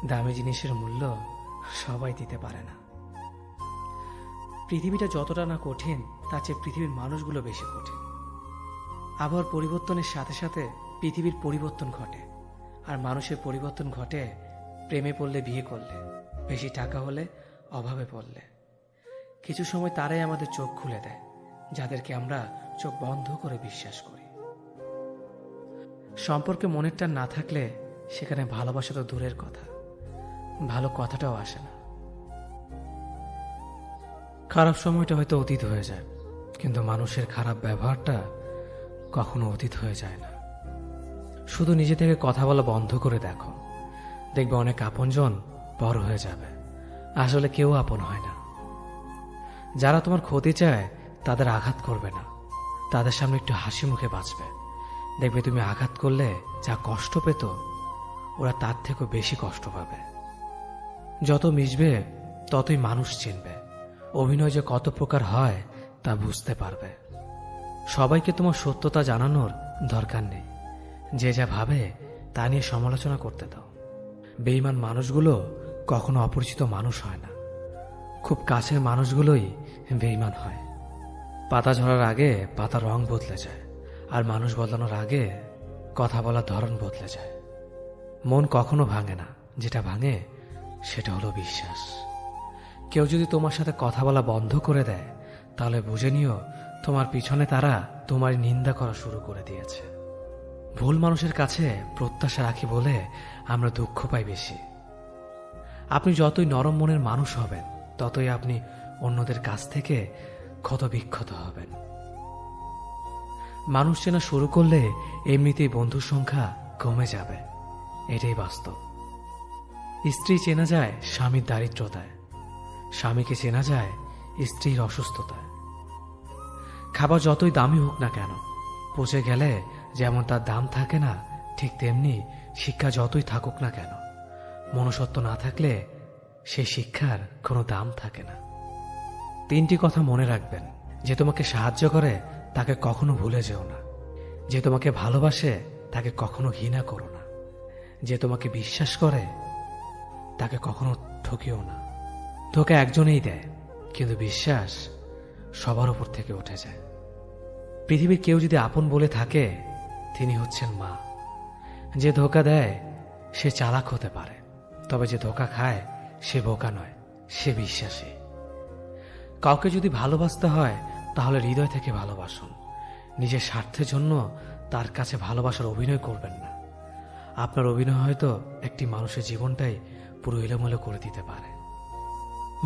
দামি জিনিসের মূল্য সবাই দিতে পারে না। পৃথিবীটা যতটা না কঠিন, তার চেয়ে পৃথিবীর মানুষগুলো বেশি কঠিন। আবহাওয়ার পরিবর্তনের সাথে সাথে পৃথিবীর পরিবর্তন ঘটে, আর মানুষের পরিবর্তন ঘটে প্রেমে পড়লে, বিয়ে করলে, বেশি টাকা হলে, অভাবে পড়লে। কিছু সময় তারাই আমাদের চোখ খুলে দেয়, যাদেরকে আমরা চোখ বন্ধ করে বিশ্বাস করি। সম্পর্কে মনের টান না থাকলে সেখানে ভালোবাসা তো দূরের কথা, ভালো কথাটাও আসে না। খারাপ সময়টা হয়তো অতীত হয়ে যায়, কিন্তু মানুষের খারাপ ব্যবহারটা কখনো অতীত হয়ে যায় না। শুধু নিজে থেকে কথা বলা বন্ধ করে দেখো, দেখবে অনেক আপনজন বড় হয়ে যাবে। আসলে কেউ আপন হয় না। যারা তোমার ক্ষতি চায় তাদের আঘাত করবে না, তাদের সামনে একটু হাসি মুখে বাঁচবে। দেখবে তুমি আঘাত করলে যা কষ্ট পেত, ওরা তার থেকেও বেশি কষ্ট পাবে। যত মিশবে ততই মানুষ চিনবে, অভিনয় যে কত প্রকার হয় তা বুঝতে পারবে। সবাইকে তোমার সত্যতা জানানোর দরকার নেই, যে যা ভাবে তা নিয়ে সমালোচনা করতে দাও। বেঈমান মানুষগুলো কখনো অপরিচিত মানুষ হয় না, খুব কাছের মানুষগুলোই বেঈমান হয়। পাতা ঝরার আগে পাতার রং বদলে যায়, আর মানুষ বদলানোর আগে কথা বলার ধরন বদলে যায়। মন কখনো ভাঙে না, যেটা ভাঙে সেটা হলো বিশ্বাস। কেউ যদি তোমার সাথে কথা বলা বন্ধ করে দেয়, তাহলে বুঝে নিও তোমার পিছনে তারা তোমার নিন্দা করা শুরু করে দিয়েছে। ভুল মানুষের কাছে প্রত্যাশা রাখি বলে আমরা দুঃখ পাই বেশি। আপনি যতই নরম মনের মানুষ হবেন, ততই আপনি অন্যদের কাছ থেকে ক্ষত বিক্ষত হবেন। মানুষ চেনা শুরু করলে এমনিতেই বন্ধুর সংখ্যা কমে যাবে, এটাই বাস্তব। স্ত্রী চেনা যায় স্বামীর দারিদ্রতায়, স্বামীকে চেনা যায় স্ত্রীর অসুস্থতায়। খাবার যতই দামি হোক না কেন, পচে গেলে যেমন তার দাম থাকে না, ঠিক তেমনি শিক্ষা যতই থাকুক না কেন, মনুষ্যত্ব না থাকলে সেই শিক্ষার কোনো দাম থাকে না। 3টি কথা মনে রাখবেন: যে তোমাকে সাহায্য করে তাকে কখনো ভুলে যেও না, যে তোমাকে ভালোবাসে তাকে কখনো ঘৃণা করো না, যে তোমাকে বিশ্বাস করে তাকে কখনো ঠকিও না। ধোঁকা একজনেই দেয়, কিন্তু বিশ্বাস সবার উপর থেকে উঠে যায়। পৃথিবীর কেউ যদি আপন বলে থাকে, তিনি হচ্ছেন মা। যে ধোঁকা দেয় সে চালাক হতে পারে, তবে যে ধোঁকা খায় সে বোকা নয়, সে বিশ্বাসী। কাউকে যদি ভালোবাসতে হয় তাহলে হৃদয় থেকে ভালোবাসুন। নিজের স্বার্থের জন্য তার কাছে ভালোবাসার অভিনয় করবেন না। আপনার অভিনয় হয়তো একটি মানুষের জীবনটাই পুরো এলোমেলো করে দিতে পারে।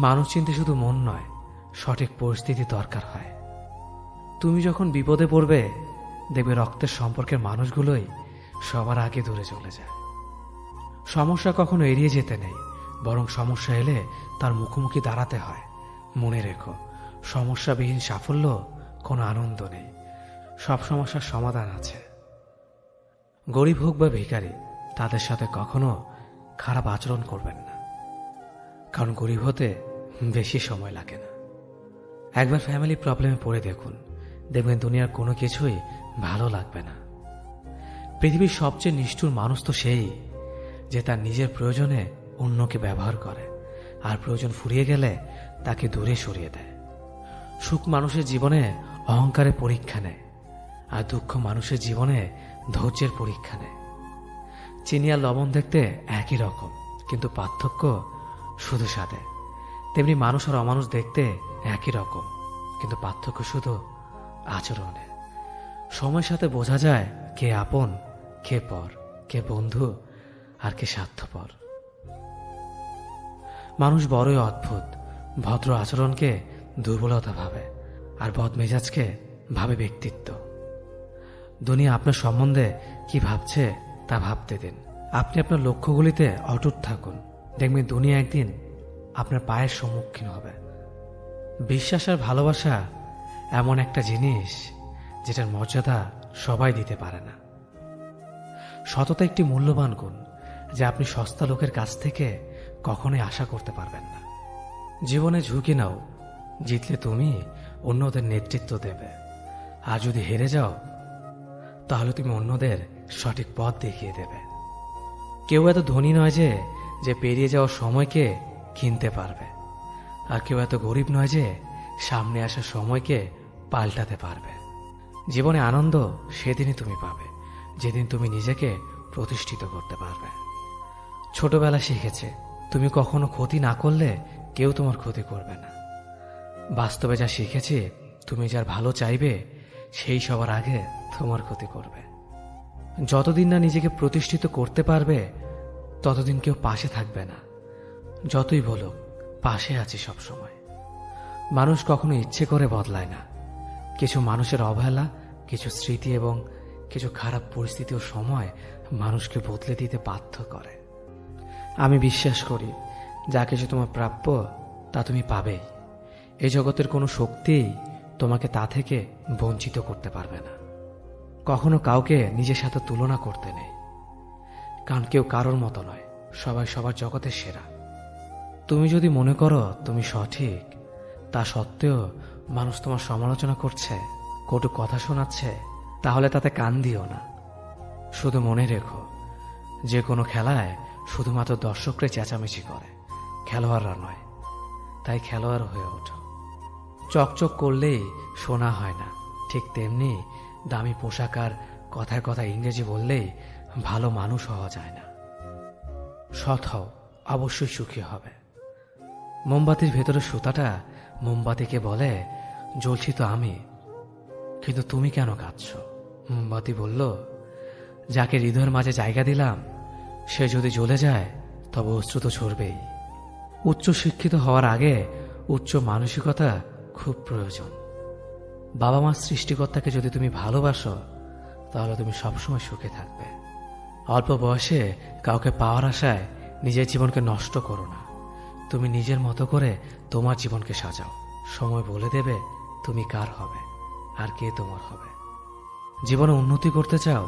মানুষ চিনতে শুধু মন নয়, সঠিক পরিস্থিতি দরকার হয়। তুমি যখন বিপদে পড়বে, দেখবে রক্তের সম্পর্কের মানুষগুলোই সবার আগে দূরে চলে যায়। সমস্যা কখনো এড়িয়ে যেতে নেই, বরং সমস্যা এলে তার মুখোমুখি দাঁড়াতে হয়। মনে রেখো, সমস্যাবিহীন সাফল্য কোনো আনন্দ নেই, সব সমস্যার সমাধান আছে। গরিব হোক বা ভিখারি, তাদের সাথে কখনো খারাপ আচরণ করবেন না, কারণ গরিব হতে বেশি সময় লাগে না। একবার ফ্যামিলি প্রবলেমে পড়ে দেখুন, দেখবেন দুনিয়ার কোনো কিছুই ভালো লাগবে না। পৃথিবীর সবচেয়ে নিষ্ঠুর মানুষ তো সেই, যে তার নিজের প্রয়োজনে অন্যকে ব্যবহার করে, আর প্রয়োজন ফুরিয়ে গেলে তাকে দূরে সরিয়ে দেয়। সুখ মানুষের জীবনে অহংকারের পরীক্ষা নেয়, আর দুঃখ মানুষের জীবনে ধৈর্যের পরীক্ষা নেয়। চিনি আর লবণ দেখতে একই রকম, কিন্তু পার্থক্য শুধু স্বাদে। তেমনি মানুষ আর অমানুষ দেখতে একই রকম, কিন্তু পার্থক্য শুধু আচরণে। সময়ের সাথে বোঝা যায় কে আপন, কে পর, কে বন্ধু আর কে স্বার্থপর। মানুষ বড়ই অদ্ভুত, ভদ্র আচরণকে দুর্বলতা ভাবে, আর বদমেজাজকে ভাবে ব্যক্তিত্ব। দুনিয়া আপনার সম্বন্ধে কি ভাবছে তা ভাবতে দিন। আপনি আপনার লক্ষ্যগুলিতে অটুট থাকুন, দেখবেন দুনিয়া একদিন আপনার পায়ের সম্মুখীন হবে। বিশ্বাস আর ভালোবাসা এমন একটা জিনিস যেটার মর্যাদা সবাই দিতে পারে না। সততা একটি মূল্যবান গুণ যা আপনি সস্তা লোকের কাছ থেকে কখনোই আশা করতে পারবেন না। জীবনে ঝুঁকি নাও, জিতলে তুমি অন্যদের নেতৃত্ব দেবে, আর যদি হেরে যাও তাহলে তুমি অন্যদের সঠিক পথ দেখিয়ে দেবে। কেউ এত ধনী নয় যে পেরিয়ে যাওয়ার সময়কে কিনতে পারবে, আর কেউ এত গরিব নয় যে সামনে আসা সময়কে পাল্টাতে পারবে। জীবনে আনন্দ সেদিনই তুমি পাবে যেদিন তুমি নিজেকে প্রতিষ্ঠিত করতে পারবে। ছোটবেলা শিখেছে তুমি কখনো ক্ষতি না করলে কেউ তোমার ক্ষতি করবে না। বাস্তবে যা শিখেছি তুমি যার ভালো চাইবে সেই সবার আগে তোমার ক্ষতি করবে। যতদিন না নিজেকে প্রতিষ্ঠিত করতে পারবে ততদিন কেউ পাশে থাকবে না। যতই বলুক পাশে আছি সব সময়। মানুষ কখনো ইচ্ছে করে বদলায় না। কিছু মানুষের অবহেলা, কিছু স্মৃতি এবং কিছু খারাপ পরিস্থিতি ও সময় মানুষকে বদলে দিতে বাধ্য করে। আমি বিশ্বাস করি যা কিছু তোমার প্রাপ্য তা তুমি পাবেই। এই জগতের কোনো শক্তিই তোমাকে তা থেকে বঞ্চিত করতে পারবে না। কখনো কাউকে নিজের সাথে তুলনা করতে নেই, কারণ কেউ কারোর মতো নয়, সবাই সবার জগতের সেরা। তুমি যদি মনে করো তুমি সঠিক, তা সত্ত্বেও মানুষ তোমার সমালোচনা করছে, কটু কথা শোনাচ্ছে, তাহলে তাতে কান দিও না। শুধু মনে রেখো যে কোনো খেলায় শুধুমাত্র দর্শকরা চেঁচামেচি করে, খেলোয়াড়রা নয়। তাই খেলোয়াড় হয়ে ওঠো। চকচক করলেই শোনা হয় না, ঠিক তেমনি দামি পোশাক আর কথায় কথায় ইংরেজি বললেই ভালো মানুষ হওয়া যায় না। সৎ হও, অবশ্যই সুখী হবে। মোমবাতির ভেতরে সুতাটা মোমবাতিকে বলে, জ্বলছি তো আমি, কিন্তু তুমি কেন কাঁদছ? মোমবাতি বলল, যাকে হৃদয়ের মাঝে জায়গা দিলাম সে যদি জ্বলে যায় তবে অশ্রু তো ঝরবেই। উচ্চ শিক্ষিত হওয়ার আগে উচ্চ মানসিকতা খুব প্রয়োজন। বাবা মার সৃষ্টিকর্তাকে যদি তুমি ভালোবাসো তাহলে তুমি সবসময় সুখে থাকবে। অল্প বয়সে কাউকে পাওয়ার আশায় নিজের জীবনকে নষ্ট করো না। তুমি নিজের মতো করে তোমার জীবনকে সাজাও। সময় বলে দেবে তুমি কার হবে আর কে তোমার হবে। জীবনে উন্নতি করতে চাও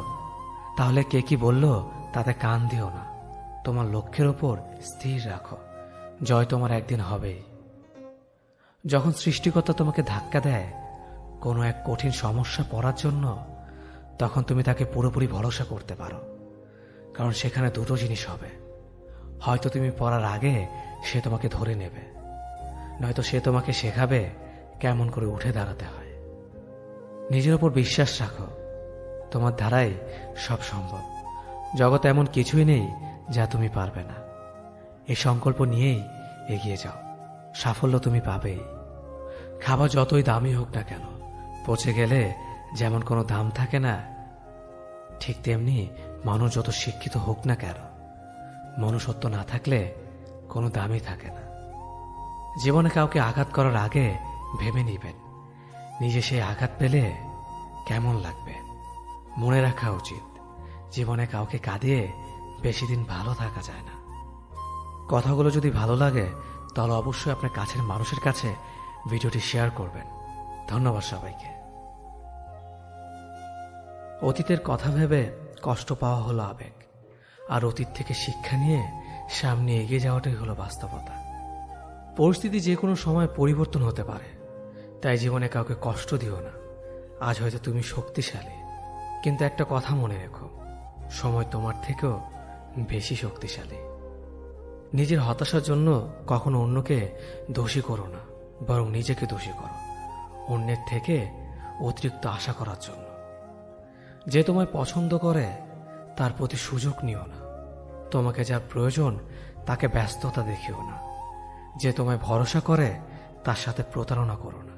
তাহলে কে কি বলল তাতে কান দিও না। তোমার লক্ষ্যের ওপর স্থির রাখো, জয় তোমার একদিন হবেই। যখন সৃষ্টিকর্তা তোমাকে ধাক্কা দেয় কোনো এক কঠিন সমস্যা পড়ার জন্য, তখন তুমি তাকে পুরোপুরি ভরসা করতে পারো, কারণ সেখানে দুটো জিনিস হবে। হয়তো তুমি পড়ার আগে সে তোমাকে ধরে নেবে, নয়তো সে তোমাকে শেখাবে কেমন করে উঠে দাঁড়াতে হয়। নিজের ওপর বিশ্বাস রাখো, তোমার দ্বারাই সব সম্ভব। জগতে এমন কিছুই নেই যা তুমি পারবে না। এই সংকল্প নিয়েই এগিয়ে যাও, সাফল্য তুমি পাবেই। খাবার যতই দামি হোক না কেন, পচে গেলে যেমন কোনো দাম থাকে না, ঠিক তেমনি মানুষ যত শিক্ষিত হোক না কেন, মনুষ্যত্ব না থাকলে কোনো দামই থাকে না। জীবনে কাউকে আঘাত করার আগে ভেবে নিবেন নিজে সেই আঘাত পেলে কেমন লাগবে। মনে রাখা উচিত জীবনে কাউকে কাঁদিয়ে বেশি দিন ভালো থাকা যায় না। কথাগুলো যদি ভালো লাগে তাহলে অবশ্যই আপনার কাছের মানুষের কাছে ভিডিওটি শেয়ার করবেন। ধন্যবাদ সবাইকে। অতীতের কথা ভেবে কষ্ট পাওয়া হলো আবেগ, আর অতীত থেকে শিক্ষা নিয়ে সামনে এগিয়ে যাওয়াটাই হলো বাস্তবতা। পরিস্থিতি যে কোনো সময় পরিবর্তন হতে পারে, তাই জীবনে কাউকে কষ্ট দিও না। আজ হয়তো তুমি শক্তিশালী, কিন্তু একটা কথা মনে রেখো, সময় তোমার থেকেও বেশি শক্তিশালী। নিজের হতাশার জন্য কখনো অন্যকে দোষী করো না, বরং নিজেকে দোষী করো অন্যের থেকে অতিরিক্ত আশা করার জন্য। যে তোমায় পছন্দ করে তার প্রতি সুযোগ নিও না। তোমাকে যার প্রয়োজন তাকে ব্যস্ততা দেখিও না। যে তোমায় ভরসা করে তার সাথে প্রতারণা করো না।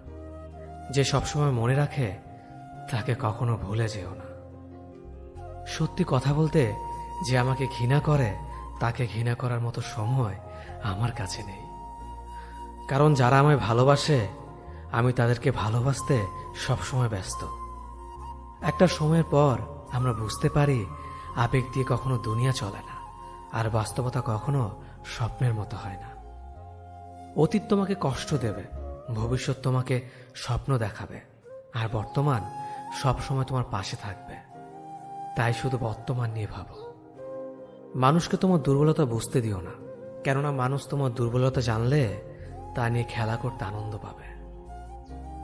যে সবসময় মনে রাখে তাকে কখনো ভুলে যেও না। সত্যি কথা বলতে, যে আমাকে ঘৃণা করে তাকে ঘৃণা করার মতো সময় আমার কাছে নেই, কারণ যারা আমায় ভালোবাসে আমি তাদেরকে ভালোবাসতে সবসময় ব্যস্ত। একটা সময়ের পর আমরা বুঝতে পারি আবেগ দিয়ে কখনো দুনিয়া চলে না, আর বাস্তবতা কখনো স্বপ্নের মতো হয় না। অতীত তোমাকে কষ্ট দেবে, ভবিষ্যৎ তোমাকে স্বপ্ন দেখাবে, আর বর্তমান সবসময় তোমার পাশে থাকবে। তাই শুধু বর্তমান নিয়ে ভাবো। মানুষকে তোমার দুর্বলতা বুঝতে দিও না, কেননা মানুষ তোমার দুর্বলতা জানলে তা নিয়ে খেলা করতে আনন্দ পাবে।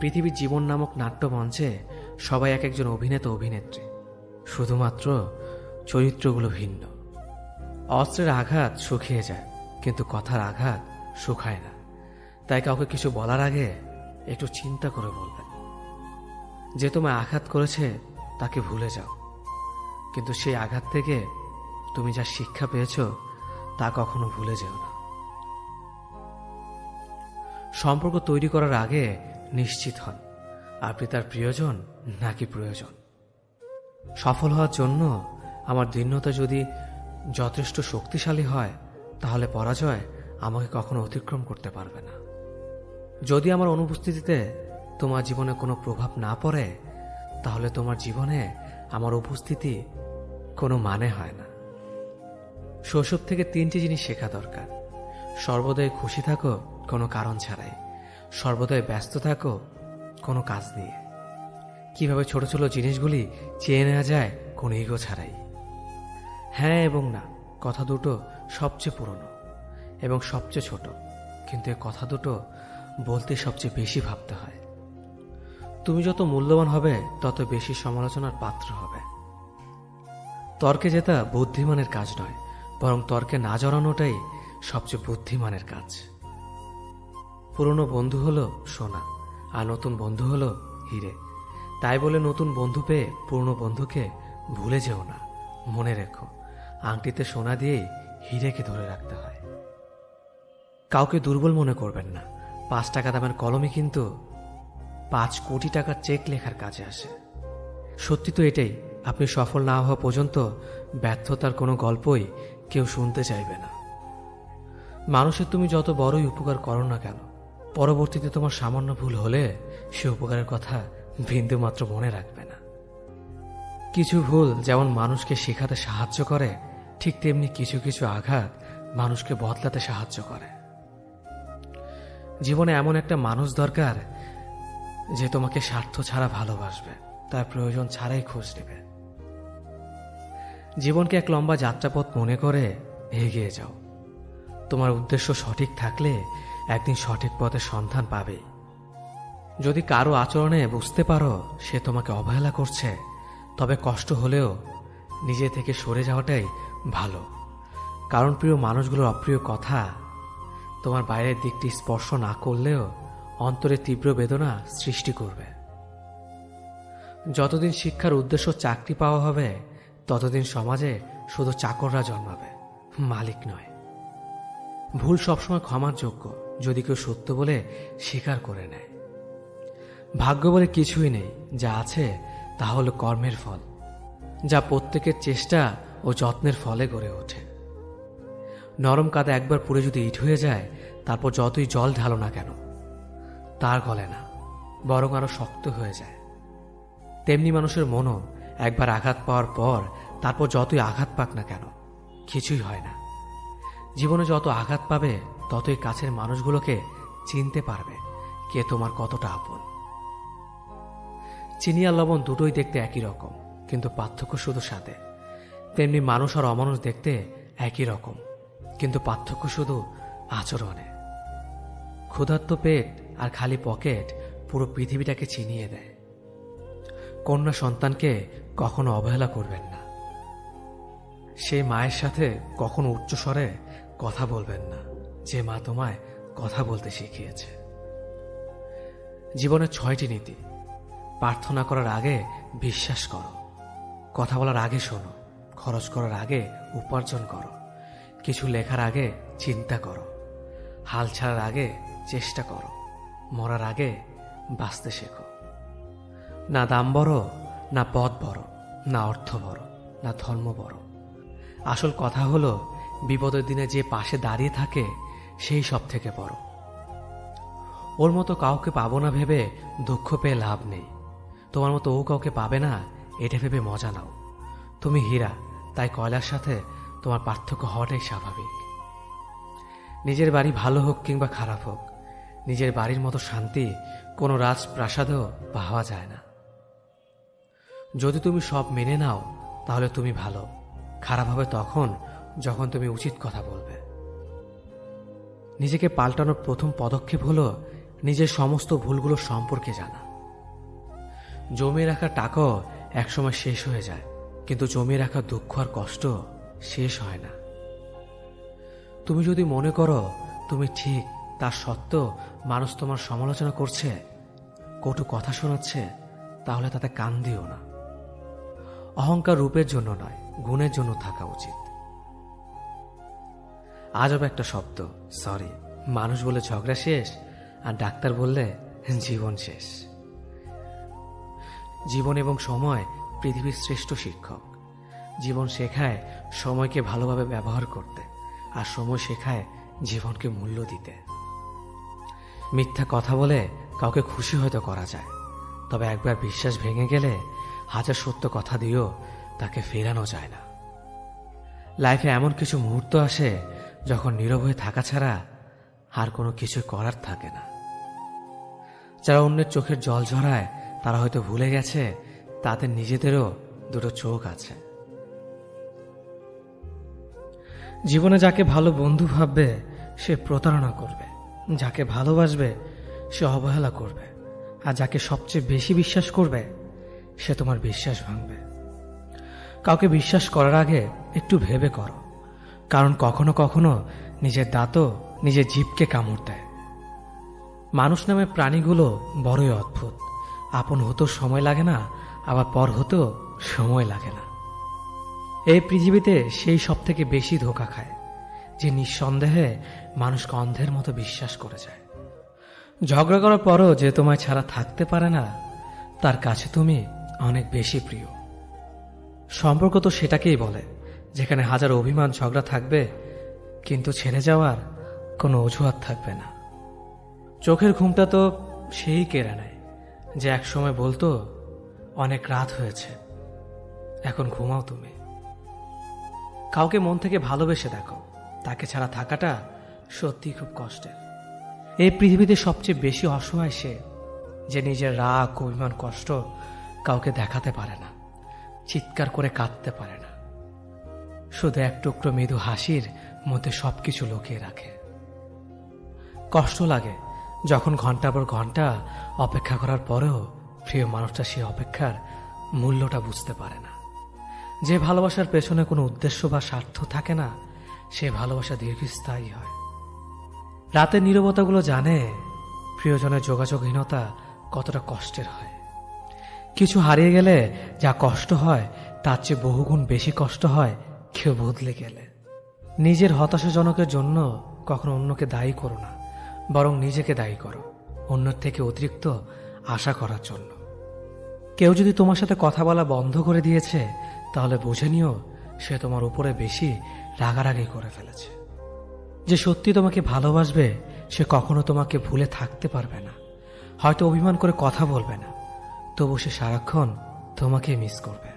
পৃথিবীর জীবন নামক নাট্যমঞ্চে সবাই এক একজন অভিনেতা অভিনেত্রী, শুধুমাত্র চরিত্রগুলো ভিন্ন। অস্ত্রের আঘাত শুকিয়ে যায়, কিন্তু কথার আঘাত শুকায় না। তাই কাউকে কিছু বলার আগে একটু চিন্তা করে বলবেন। যে তোমায় আঘাত করেছে তাকে ভুলে যাও, কিন্তু সেই আঘাত থেকে তুমি যা শিক্ষা পেয়েছ তা কখনো ভুলে যেও না। সম্পর্ক তৈরি করার আগে নিশ্চিত হন আপনি তার প্রিয়জন নাকি প্রয়োজন। সফল হওয়ার জন্য আমার দৃঢ়তা যদি যথেষ্ট শক্তিশালী হয়, তাহলে পরাজয় আমাকে কখনো অতিক্রম করতে পারবে না। যদি আমার অনুপস্থিতিতে তোমার জীবনে কোনো প্রভাব না পড়ে, তাহলে তোমার জীবনে আমার উপস্থিতি কোনো মানে হয় না। শৈশব থেকে 3টি জিনিস শেখা দরকার: সর্বদাই খুশি থাকো কোনো কারণ ছাড়াই, সর্বদাই ব্যস্ত থাকো কোনো কাজ নিয়ে, কিভাবে ছোট ছোট জিনিসগুলি চেয়ে নেওয়া যায় কোনো ইগো ছাড়াই। হ্যাঁ এবং না কথা দুটো সবচেয়ে পুরনো এবং সবচেয়ে ছোট, কিন্তু এই কথা দুটো বলতে সবচেয়ে বেশি ভাবতে হয়। তুমি যত মূল্যবান হবে তত বেশি সমালোচনার পাত্র হবে। তর্কে জেতা বুদ্ধিমানের কাজ নয়, বরং তর্কে না জড়ানোটাই সবচেয়ে বুদ্ধিমানের কাজ। পুরনো বন্ধু হলো সোনা, আর নতুন বন্ধু হলো হিরে। তাই বলে নতুন বন্ধু পেয়ে পুরনো বন্ধুকে ভুলে যেও না। মনে রেখো, আংটিতে সোনা দিয়েই হিরেকে ধরে রাখতে হয়। কাউকে দুর্বল মনে করবেন না। 5 টাকা দামের কলমে কিন্তু 5 কোটি টাকার চেক লেখার কাজে আসে। সত্যি তো এটাই, আপনি সফল না হওয়া পর্যন্ত ব্যর্থতার কোনো গল্পই কেউ শুনতে চাইবে না। মানুষের তুমি যত বড়ই উপকার করো না কেন, পরবর্তীতে তোমার সামান্য ভুল হলে সে উপকারের কথা বিন্দুমাত্র মনে রাখবে না। কিছু ভুল যেমন মানুষকে শেখাতে সাহায্য করে, ঠিক তেমনি কিছু কিছু আঘাত মানুষকে বদলাতে সাহায্য করে। জীবনে এমন একটা মানুষ দরকার যে তোমাকে স্বার্থ ছাড়া ভালোবাসবে, তার প্রয়োজন ছাড়াই খোঁজ নেবে। জীবনকে এক লম্বা যাত্রাপথ মনে করে এগিয়ে যাও। তোমার উদ্দেশ্য সঠিক থাকলে একদিন সঠিক পথের সন্ধান পাবে। যদি কারো আচরণে বুঝতে পারো সে তোমাকে অবহেলা করছে, তবে কষ্ট হলেও নিজে থেকে সরে যাওয়াটাই ভালো। কারণ প্রিয় মানুষগুলোর অপ্রিয় কথা তোমার বাইরের দিকটি স্পর্শ না করলেও অন্তরে তীব্র বেদনা সৃষ্টি করবে। যতদিন শিক্ষার উদ্দেশ্য চাকরি পাওয়া হবে, ততদিন সমাজে শুধু চাকররা জন্মাবে, মালিক নয়। ভুল সবসময় ক্ষমার যোগ্য যদি কেউ সত্য বলে স্বীকার করে নেয়। ভাগ্য বলে কিছুই নেই, যা আছে তা হলো কর্মের ফল, যা প্রত্যেকের চেষ্টা ও যত্নের ফলে গড়ে ওঠে। নরম কাদা একবার পুড়ে যদি ইট হয়ে যায়, তারপর যতই জল ঢালো না কেন তার গলে না, বরং আরো শক্ত হয়ে যায়। তেমনি মানুষের মনও একবার আঘাত পাওয়ার পর তারপর যতই আঘাত পাক না কেন কিছুই হয় না। জীবনে যত আঘাত পাবে ততই কাছের মানুষগুলোকে চিনতে পারবে কে তোমার কতটা আপন। চিনি আর লবণ দুটোই দেখতে একই রকম, কিন্তু পার্থক্য শুধু স্বাদে। তেমনি মানুষ আর অমানুষ দেখতে একই রকম, কিন্তু পার্থক্য শুধু আচরণে। ক্ষুধার্ত পেট আর খালি পকেট পুরো পৃথিবীটাকে চিনিয়ে দেয়। কন্যা সন্তানকে কখনো অবহেলা করবেন না। সেই মায়ের সাথে কখনো উচ্চস্বরে কথা বলবেন না, যে মা তোমায় কথা বলতে শিখিয়েছে। জীবনের 6টি নীতি: প্রার্থনা করার আগে বিশ্বাস করো, কথা বলার আগে শোনো, খরচ করার আগে উপার্জন করো, কিছু লেখার আগে চিন্তা করো, হাল ছাড়ার আগে চেষ্টা করো, মরার আগে বাঁচতে শেখো। না দাম বড়, না পদ বড়, না অর্থ বড়, না ধর্ম বড়। আসল কথা হলো বিপদের দিনে যে পাশে দাঁড়িয়ে থাকে সেই সব থেকে বড়। ওর মতো কাউকে পাবো না ভেবে দুঃখ পেয়ে লাভ নেই। তোমার মতো ও কাউকে পাবে না এটা ভেবে মজা নাও। তুমি হীরা, তাই কয়লার সাথে তোমার পার্থক্য হওয়াটাই স্বাভাবিক। নিজের বাড়ি ভালো হোক কিংবা খারাপ হোক, নিজের বাড়ির মতো শান্তি কোনো রাজপ্রাসাদেও পাওয়া যায় না। যদি তুমি সব মেনে নাও তাহলে তুমি ভালো, খারাপ হবে তখন যখন তুমি উচিত কথা বলবে। নিজেকে পাল্টানোর প্রথম পদক্ষেপ হলো নিজের সমস্ত ভুলগুলো সম্পর্কে জানা। জমিয়ে রাখা টাকাও একসময় শেষ হয়ে যায়, কিন্তু জমিয়ে রাখা দুঃখ আর কষ্ট শেষ হয় না। তুমি যদি মনে করো তুমি ঠিক, তার সত্ত্বেও মানুষ তোমার সমালোচনা করছে, কটু কথা শোনাচ্ছে, তাহলে তাতে কান দিও না। অহংকার রূপের জন্য নয়, গুণের জন্য থাকা উচিত। আজব একটা শব্দ সরি, মানুষ বলে ঝগড়া শেষ, আর ডাক্তার বললে জীবন শেষ। জীবন এবং সময় পৃথিবীর শ্রেষ্ঠ শিক্ষক। জীবন শেখায় সময়কে ভালোভাবে ব্যবহার করতে, আর সময় শেখায় জীবনকে মূল্য দিতে। মিথ্যা কথা বলে কাউকে খুশি হয়তো করা যায়, তবে একবার বিশ্বাস ভেঙে গেলে হাজার সত্য কথা দিয়েও তাকে ফেরানো যায় না। লাইফে এমন কিছু মুহূর্ত আসে যখন নীরব হয়ে থাকা ছাড়া আর কোনো কিছু করার থাকে না। যারা অন্যের চোখের জল ঝরায় তারা হয়তো ভুলে গেছে তাদের নিজেদেরও দুটো চোখ আছে। জীবনে যাকে ভালো বন্ধু ভাববে সে প্রতারণা করবে, যাকে ভালোবাসবে সে অবহেলা করবে, আর যাকে সবচেয়ে বেশি বিশ্বাস করবে সে তোমার বিশ্বাস ভাঙবে। কাউকে বিশ্বাস করার আগে একটু ভেবে করো, কারণ কখনো কখনো নিজের দাঁতও নিজের জিভকে কামড় দেয়। মানুষ নামে প্রাণীগুলো বড়ই অদ্ভুত। আপন হতেও সময় লাগে না, আবার পর হতেও সময় লাগে না। এই পৃথিবীতে সেই সব থেকে বেশি ধোঁকা খায় যে নিঃসন্দেহে মানুষকে অন্ধের মতো বিশ্বাস করে যায়। ঝগড়া করার পরও যে তোমায় ছাড়া থাকতে পারে না, তার কাছে তুমি অনেক বেশি প্রিয়। সম্পর্ক তো সেটাকেই বলে যেখানে হাজার অভিমান ঝগড়া থাকবে, কিন্তু ছেড়ে যাওয়ার কোনো অজুহাত থাকবে না। চোখের ঘুমটা তো সেই কেড়ে নেয় যে একসময় বলতো অনেক রাত হয়েছে, এখন ঘুমাও তুমি। কাউকে মন থেকে ভালোবেসে দেখো, তাকে ছাড়া থাকাটা সত্যি খুব কষ্টের। এই পৃথিবীতে সবচেয়ে বেশি অসহায় সে যে নিজের রাগ, অভিমান, কষ্ট কাউকে দেখাতে পারে না, চিৎকার করে কাঁদতে পারে না, শুধু এক টুকরো মৃদু হাসির মধ্যে সবকিছু লুকিয়ে রাখে। কষ্ট লাগে যখন ঘন্টার পর ঘন্টা অপেক্ষা করার পরেও প্রিয় মানুষটা সেই অপেক্ষার মূল্যটা বুঝতে পারে না। যে ভালোবাসার পেছনে কোনো উদ্দেশ্য বা স্বার্থ থাকে না, সে ভালোবাসা দীর্ঘস্থায়ী হয়। রাতের নীরবতাগুলো জানে প্রিয়জনের যোগাযোগহীনতা কতটা কষ্টের হয়। কিছু হারিয়ে গেলে যা কষ্ট হয় তার চেয়ে বহুগুণ বেশি কষ্ট হয় কেউ বদলে গেলে। নিজের হতাশাজনকের জন্য কখনো অন্যকে দায়ী করো না, বরং নিজেকে দায়ী করো অন্যের থেকে অতিরিক্ত আশা করার জন্য। কেউ যদি তোমার সাথে কথা বলা বন্ধ করে দিয়েছে, তাহলে বুঝে নিও সে তোমার উপরে বেশি রাগারাগি করে ফেলেছে। যে সত্যি তোমাকে ভালোবাসবে সে কখনো তোমাকে ভুলে থাকতে পারবে না। হয়তো অভিমান করে কথা বলবে না, তবু সে সারাক্ষণ তোমাকে মিস করবে।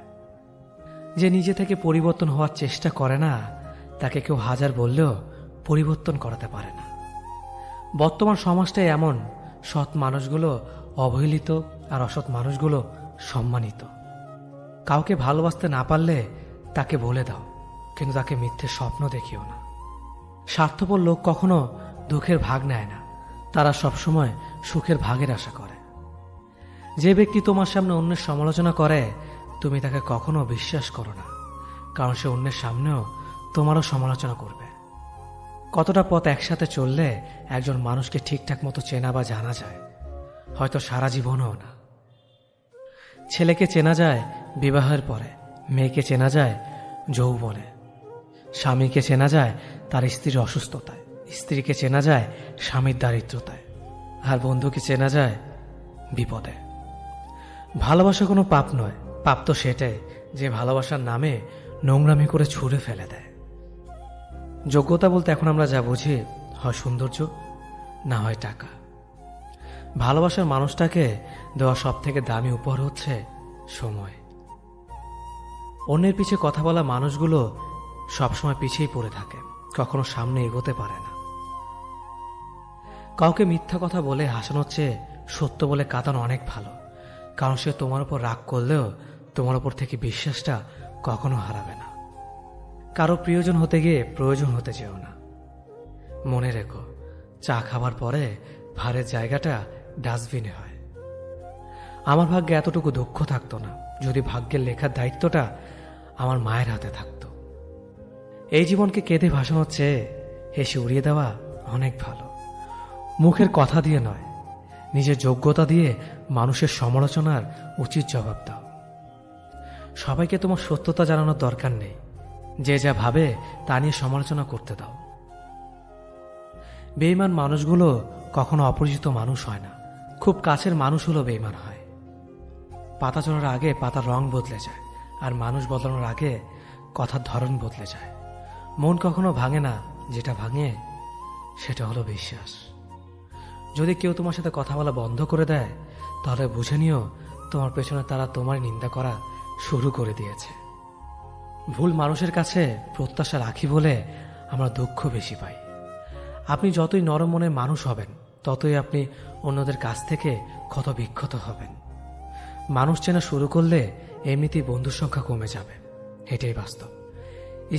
যে নিজে থেকে পরিবর্তন হওয়ার চেষ্টা করে না, তাকে কেউ হাজার বললেও পরিবর্তন করাতে পারে না। বর্তমান সমাজটাই এমন, সৎ মানুষগুলো অবহেলিত আর অসৎ মানুষগুলো সম্মানিত। কাউকে ভালোবাসতে না পারলে তাকে বলে দাও, কিন্তু তাকে মিথ্যে স্বপ্ন দেখিও না। স্বার্থপর লোক কখনো দুঃখের ভাগ নেয় না, তারা সবসময় সুখের ভাগের আশা করে। যে ব্যক্তি তোমার সামনে অন্যের সমালোচনা করে, তুমি তাকে কখনো বিশ্বাস করো না, কারণ সে অন্যের সামনেও তোমারও সমালোচনা করবে। কতটা পথ একসাথে চললে একজন মানুষকে ঠিকঠাক মতো চেনা বা জানা যায়, হয়তো সারা জীবনও না। ছেলেকে চেনা যায় বিবাহের পরে, মেয়েকে চেনা যায় যৌবনে, স্বামীকে চেনা যায় তার স্ত্রীর অসুস্থতায়, স্ত্রীকে চেনা যায় স্বামীর দারিদ্রতায়, আর বন্ধুকে চেনা যায় বিপদে। ভালোবাসা কোনো পাপ নয়, পাপ তো সেটাই যে ভালোবাসার নামে নোংরামি করে ছুঁড়ে ফেলে দেয়। যোগ্যতা বলতে এখন আমরা যা বুঝি, হয় সৌন্দর্য, না হয় টাকা। ভালোবাসার মানুষটাকে দেওয়া সব থেকে দামি উপহার হচ্ছে সময়। অন্যের পিছে কথা বলা মানুষগুলো সবসময় পিছিয়েই পড়ে থাকে, কখনো সামনে এগোতে পারে না। কাউকে মিথ্যা কথা বলে হাসানোর চেয়ে সত্য বলে কাঁদানো অনেক ভালো, কারণ সে তোমার উপর রাগ করলেও তোমার উপর থেকে বিশ্বাসটা কখনো হারাবে না। কারো প্রিয়জন হতে গিয়ে প্রয়োজন হতে যেও না। মনে রেখো, চা খাবার পরে ভারের জায়গাটা ডাস্টবিনে হয়। আমার ভাগ্যে এতটুকু দুঃখ থাকতো না যদি ভাগ্যের লেখার দায়িত্বটা আমার মায়ের হাতে থাকতো। এই জীবনকে কেঁদে ভাসানোর চেয়ে হেসে উড়িয়ে দেওয়া অনেক ভালো। মুখের কথা দিয়ে নয়, নিজের যোগ্যতা দিয়ে মানুষের সমালোচনার উচিত জবাব দাও। সবাইকে তোমার সত্যতা জানানোর দরকার নেই, যে যা ভাবে তা নিয়ে সমালোচনা করতে দাও। বেঈমান মানুষগুলো কখনো অপরিচিত মানুষ হয় না, খুব কাছের মানুষ হলো বেঈমান হয়। পাতা চড়ার আগে পাতার রং বদলে যায়, আর মানুষ বদলানোর আগে কথার ধরন বদলে যায়। মন কখনো ভাঙে না, যেটা ভাঙে সেটা হলো বিশ্বাস। যদি কেউ তোমার সাথে কথা বলা বন্ধ করে দেয়, তাহলে বুঝে নিও তোমার পেছনে তারা তোমার নিন্দা করা শুরু করে দিয়েছে। ভুল মানুষের কাছে প্রত্যাশা রাখি বলে আমরা দুঃখ বেশি পাই। আপনি যতই নরম মনের মানুষ হবেন, ততই আপনি অন্যদের কাছ থেকে ক্ষত বিক্ষত হবেন। মানুষ চেনা শুরু করলে এমনিতেই বন্ধুর সংখ্যা কমে যাবে, এটাই বাস্তব।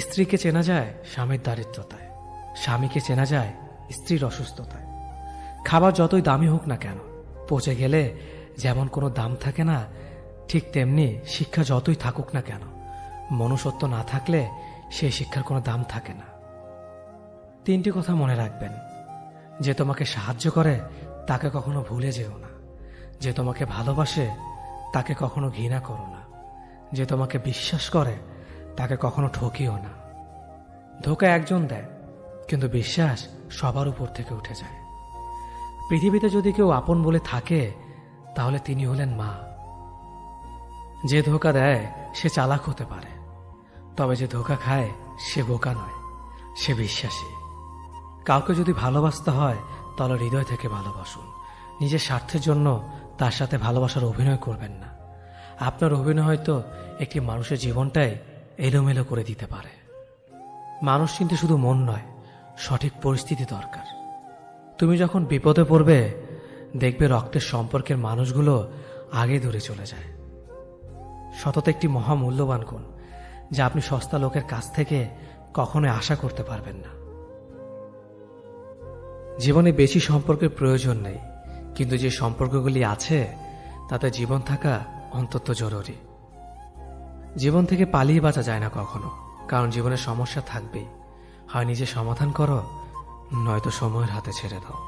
স্ত্রীকে চেনা যায় স্বামীর দারিদ্রতায়, স্বামীকে চেনা যায় স্ত্রীর অসুস্থতায়। খাবার যতই দামি হোক না কেন, পচে গেলে যেমন কোনো দাম থাকে না, ঠিক তেমনি শিক্ষা যতই থাকুক না কেন, মনুষ্যত্ব না থাকলে সেই শিক্ষার কোনো দাম থাকে না। 3টি কথা মনে রাখবেন: যে তোমাকে সাহায্য করে তাকে কখনো ভুলে যেও না, যে তোমাকে ভালোবাসে তাকে কখনো ঘৃণা করো না, যে তোমাকে বিশ্বাস করে তাকে কখনো ঠকিও না। ধোঁকা একজন দেয়, কিন্তু বিশ্বাস সবার উপর থেকে উঠে যায়। পৃথিবীতে যদি কেউ আপন বলে থাকে, তাহলে তিনি হলেন মা। যে ধোঁকা দেয় সে চালাক হতে পারে, তবে যে ধোঁকা খায় সে বোকা নয়, সে বিশ্বাসী। কাউকে যদি ভালোবাসতে হয় তাহলে হৃদয় থেকে ভালোবাসুন। নিজের স্বার্থের জন্য তার সাথে ভালোবাসার অভিনয় করবেন না। আপনার অভিনয় হয়তো একটি মানুষের জীবনটাই এলোমেলো করে দিতে পারে। মানুষ চিনতে শুধু মন নয়, সঠিক পরিস্থিতি দরকার। তুমি যখন বিপদে পড়বে, দেখবে রক্তের সম্পর্কের মানুষগুলো আগে দূরে চলে যায়। সততা একটি মহামূল্যবান গুণ, যা আপনি সস্তা লোকের কাছ থেকে কখনোই আশা করতে পারবেন না। জীবনে বেশি সম্পর্কের প্রয়োজন নেই, কিন্তু যে সম্পর্কগুলি আছে তাতে জীবন থাকা অন্তত জরুরি। জীবন থেকে পালিয়ে বাঁচা যায় না কখনো, কারণ জীবনে সমস্যা থাকবেই। হয় নিজে সমাধান করো, নয়তো সময়ের হাতে ছেড়ে দাও।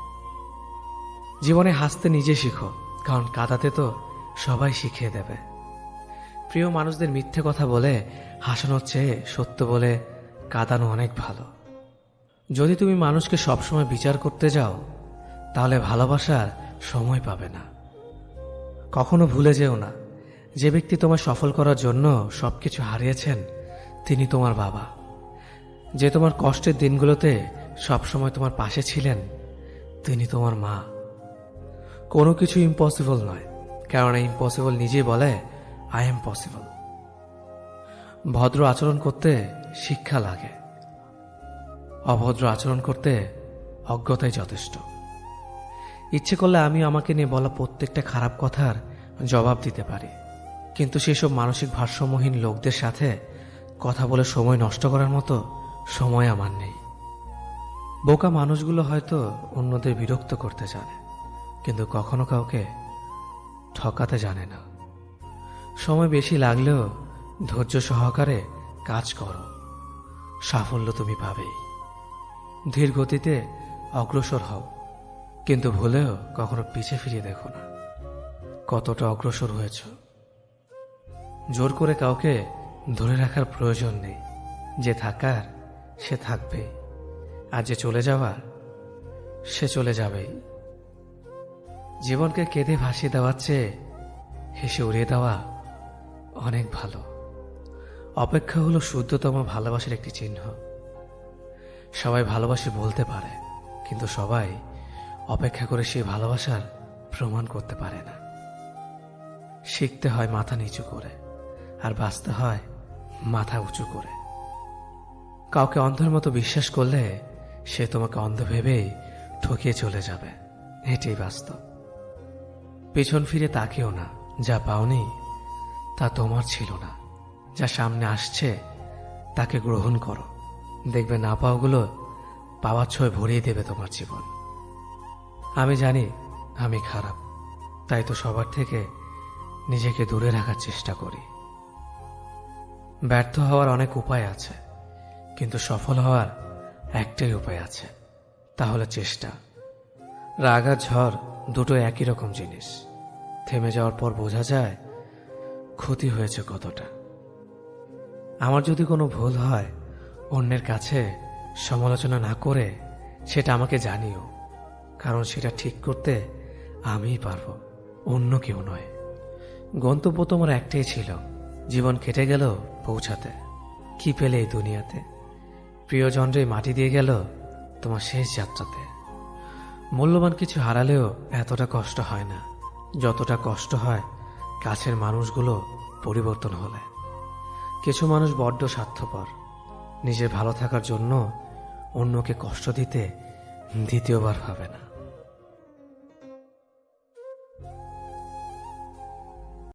জীবনে হাসতে নিজে শিখো, কারণ কাঁদাতে তো সবাই শিখিয়ে দেবে। প্রিয় মানুষদের মিথ্যে কথা বলে হাসানোর চেয়ে সত্য বলে কাঁদানো অনেক ভালো। যদি তুমি মানুষকে সবসময় বিচার করতে যাও, তাহলে ভালোবাসার সময় পাবে না। কখনো ভুলে যেও না, যে ব্যক্তি তোমায় সফল করার জন্য সবকিছু হারিয়েছেন, তিনি তোমার বাবা। যে তোমার কষ্টের দিনগুলোতে সবসময় তোমার পাশে ছিলেন, তিনি তোমার মা। কোনো কিছু ইম্পসিবল নয়, কারণ ইম্পসিবল নিজেই বলে আই এম পসিবল। ভদ্র আচরণ করতে শিক্ষা লাগে, অভদ্র আচরণ করতে অজ্ঞতাই যথেষ্ট। ইচ্ছে করলে আমি আমাকে নিয়ে বলা প্রত্যেকটা খারাপ কথার জবাব দিতে পারি, কিন্তু সেসব মানসিক ভারসাম্যহীন লোকদের সাথে কথা বলে সময় নষ্ট করার মতো সময় আমার নেই। বোকা মানুষগুলো হয়তো অন্যদের বিরক্ত করতে জানে, কিন্তু কখনো কাউকে ঠকাতে জানে না। সময় বেশি লাগলেও ধৈর্য সহকারে কাজ করো, সাফল্য তুমি পাবেই। ধীর গতিতে অগ্রসর হও, কিন্তু ভুলেও কখনো পিছে ফিরে দেখো না কতটা অগ্রসর হয়েছ। জোর করে কাউকে ধরে রাখার প্রয়োজন নেই। যে থাকার সে থাকবে, আর যে চলে যাওয়ার সে চলে যাবেই। জীবনকে কেঁদে ভাসিয়ে দেওয়ার চেয়ে হেসে উড়িয়ে দেওয়া অনেক ভালো। অপেক্ষা হলো শুদ্ধতম ভালোবাসার একটি চিহ্ন। সবাই ভালোবাসে বলতে পারে, কিন্তু সবাই অপেক্ষা করে সেই ভালোবাসার প্রমাণ করতে পারে না। শিখতে হয় মাথা নিচু করে, আর বাঁচতে হয় মাথা উঁচু করে। কাউকে অন্ধের মতো বিশ্বাস করলে সে তোমাকে অন্ধ ভেবেই ঠকিয়ে চলে যাবে, এটাই বাস্তব। পেছন ফিরে তাকিও না, যা পাওনি তা তোমার ছিল না। যা সামনে আসছে তাকে গ্রহণ করো, দেখবে না পাওয়াগুলো পাওয়ার ছোঁয় ভরিয়ে দেবে তোমার জীবন। আমি জানি আমি খারাপ, তাই তো সবার থেকে নিজেকে দূরে রাখার চেষ্টা করি। ব্যর্থ হওয়ার অনেক উপায় আছে, কিন্তু সফল হওয়ার একটাই উপায় আছে, তাহলে চেষ্টা। রাগ আর ঝড় দুটো একই রকম জিনিস। থেমে যাওয়ার পর বোঝা যায় ক্ষতি হয়েছে কতটা। আমার যদি কোনো ভুল হয়, অন্যের কাছে সমালোচনা না করে সেটা আমাকে জানিও, কারণ সেটা ঠিক করতে আমিই পারবো, অন্য কেউ নয়। গন্তব্য তোমার একটাই ছিল, জীবন কেটে গেল পৌঁছাতে। কি পেলে এই দুনিয়াতে? প্রিয়জনরে মাটি দিয়ে গেল তোমার শেষ যাত্রাতে। মূল্যবান কিছু হারালেও এতটা কষ্ট হয় না, যতটা কষ্ট হয় কাছের মানুষগুলো পরিবর্তন হলে। কিছু মানুষ বড্ড স্বার্থপর, নিজের ভালো থাকার জন্য অন্যকে কষ্ট দিতে দ্বিতীয়বার ভাবে না।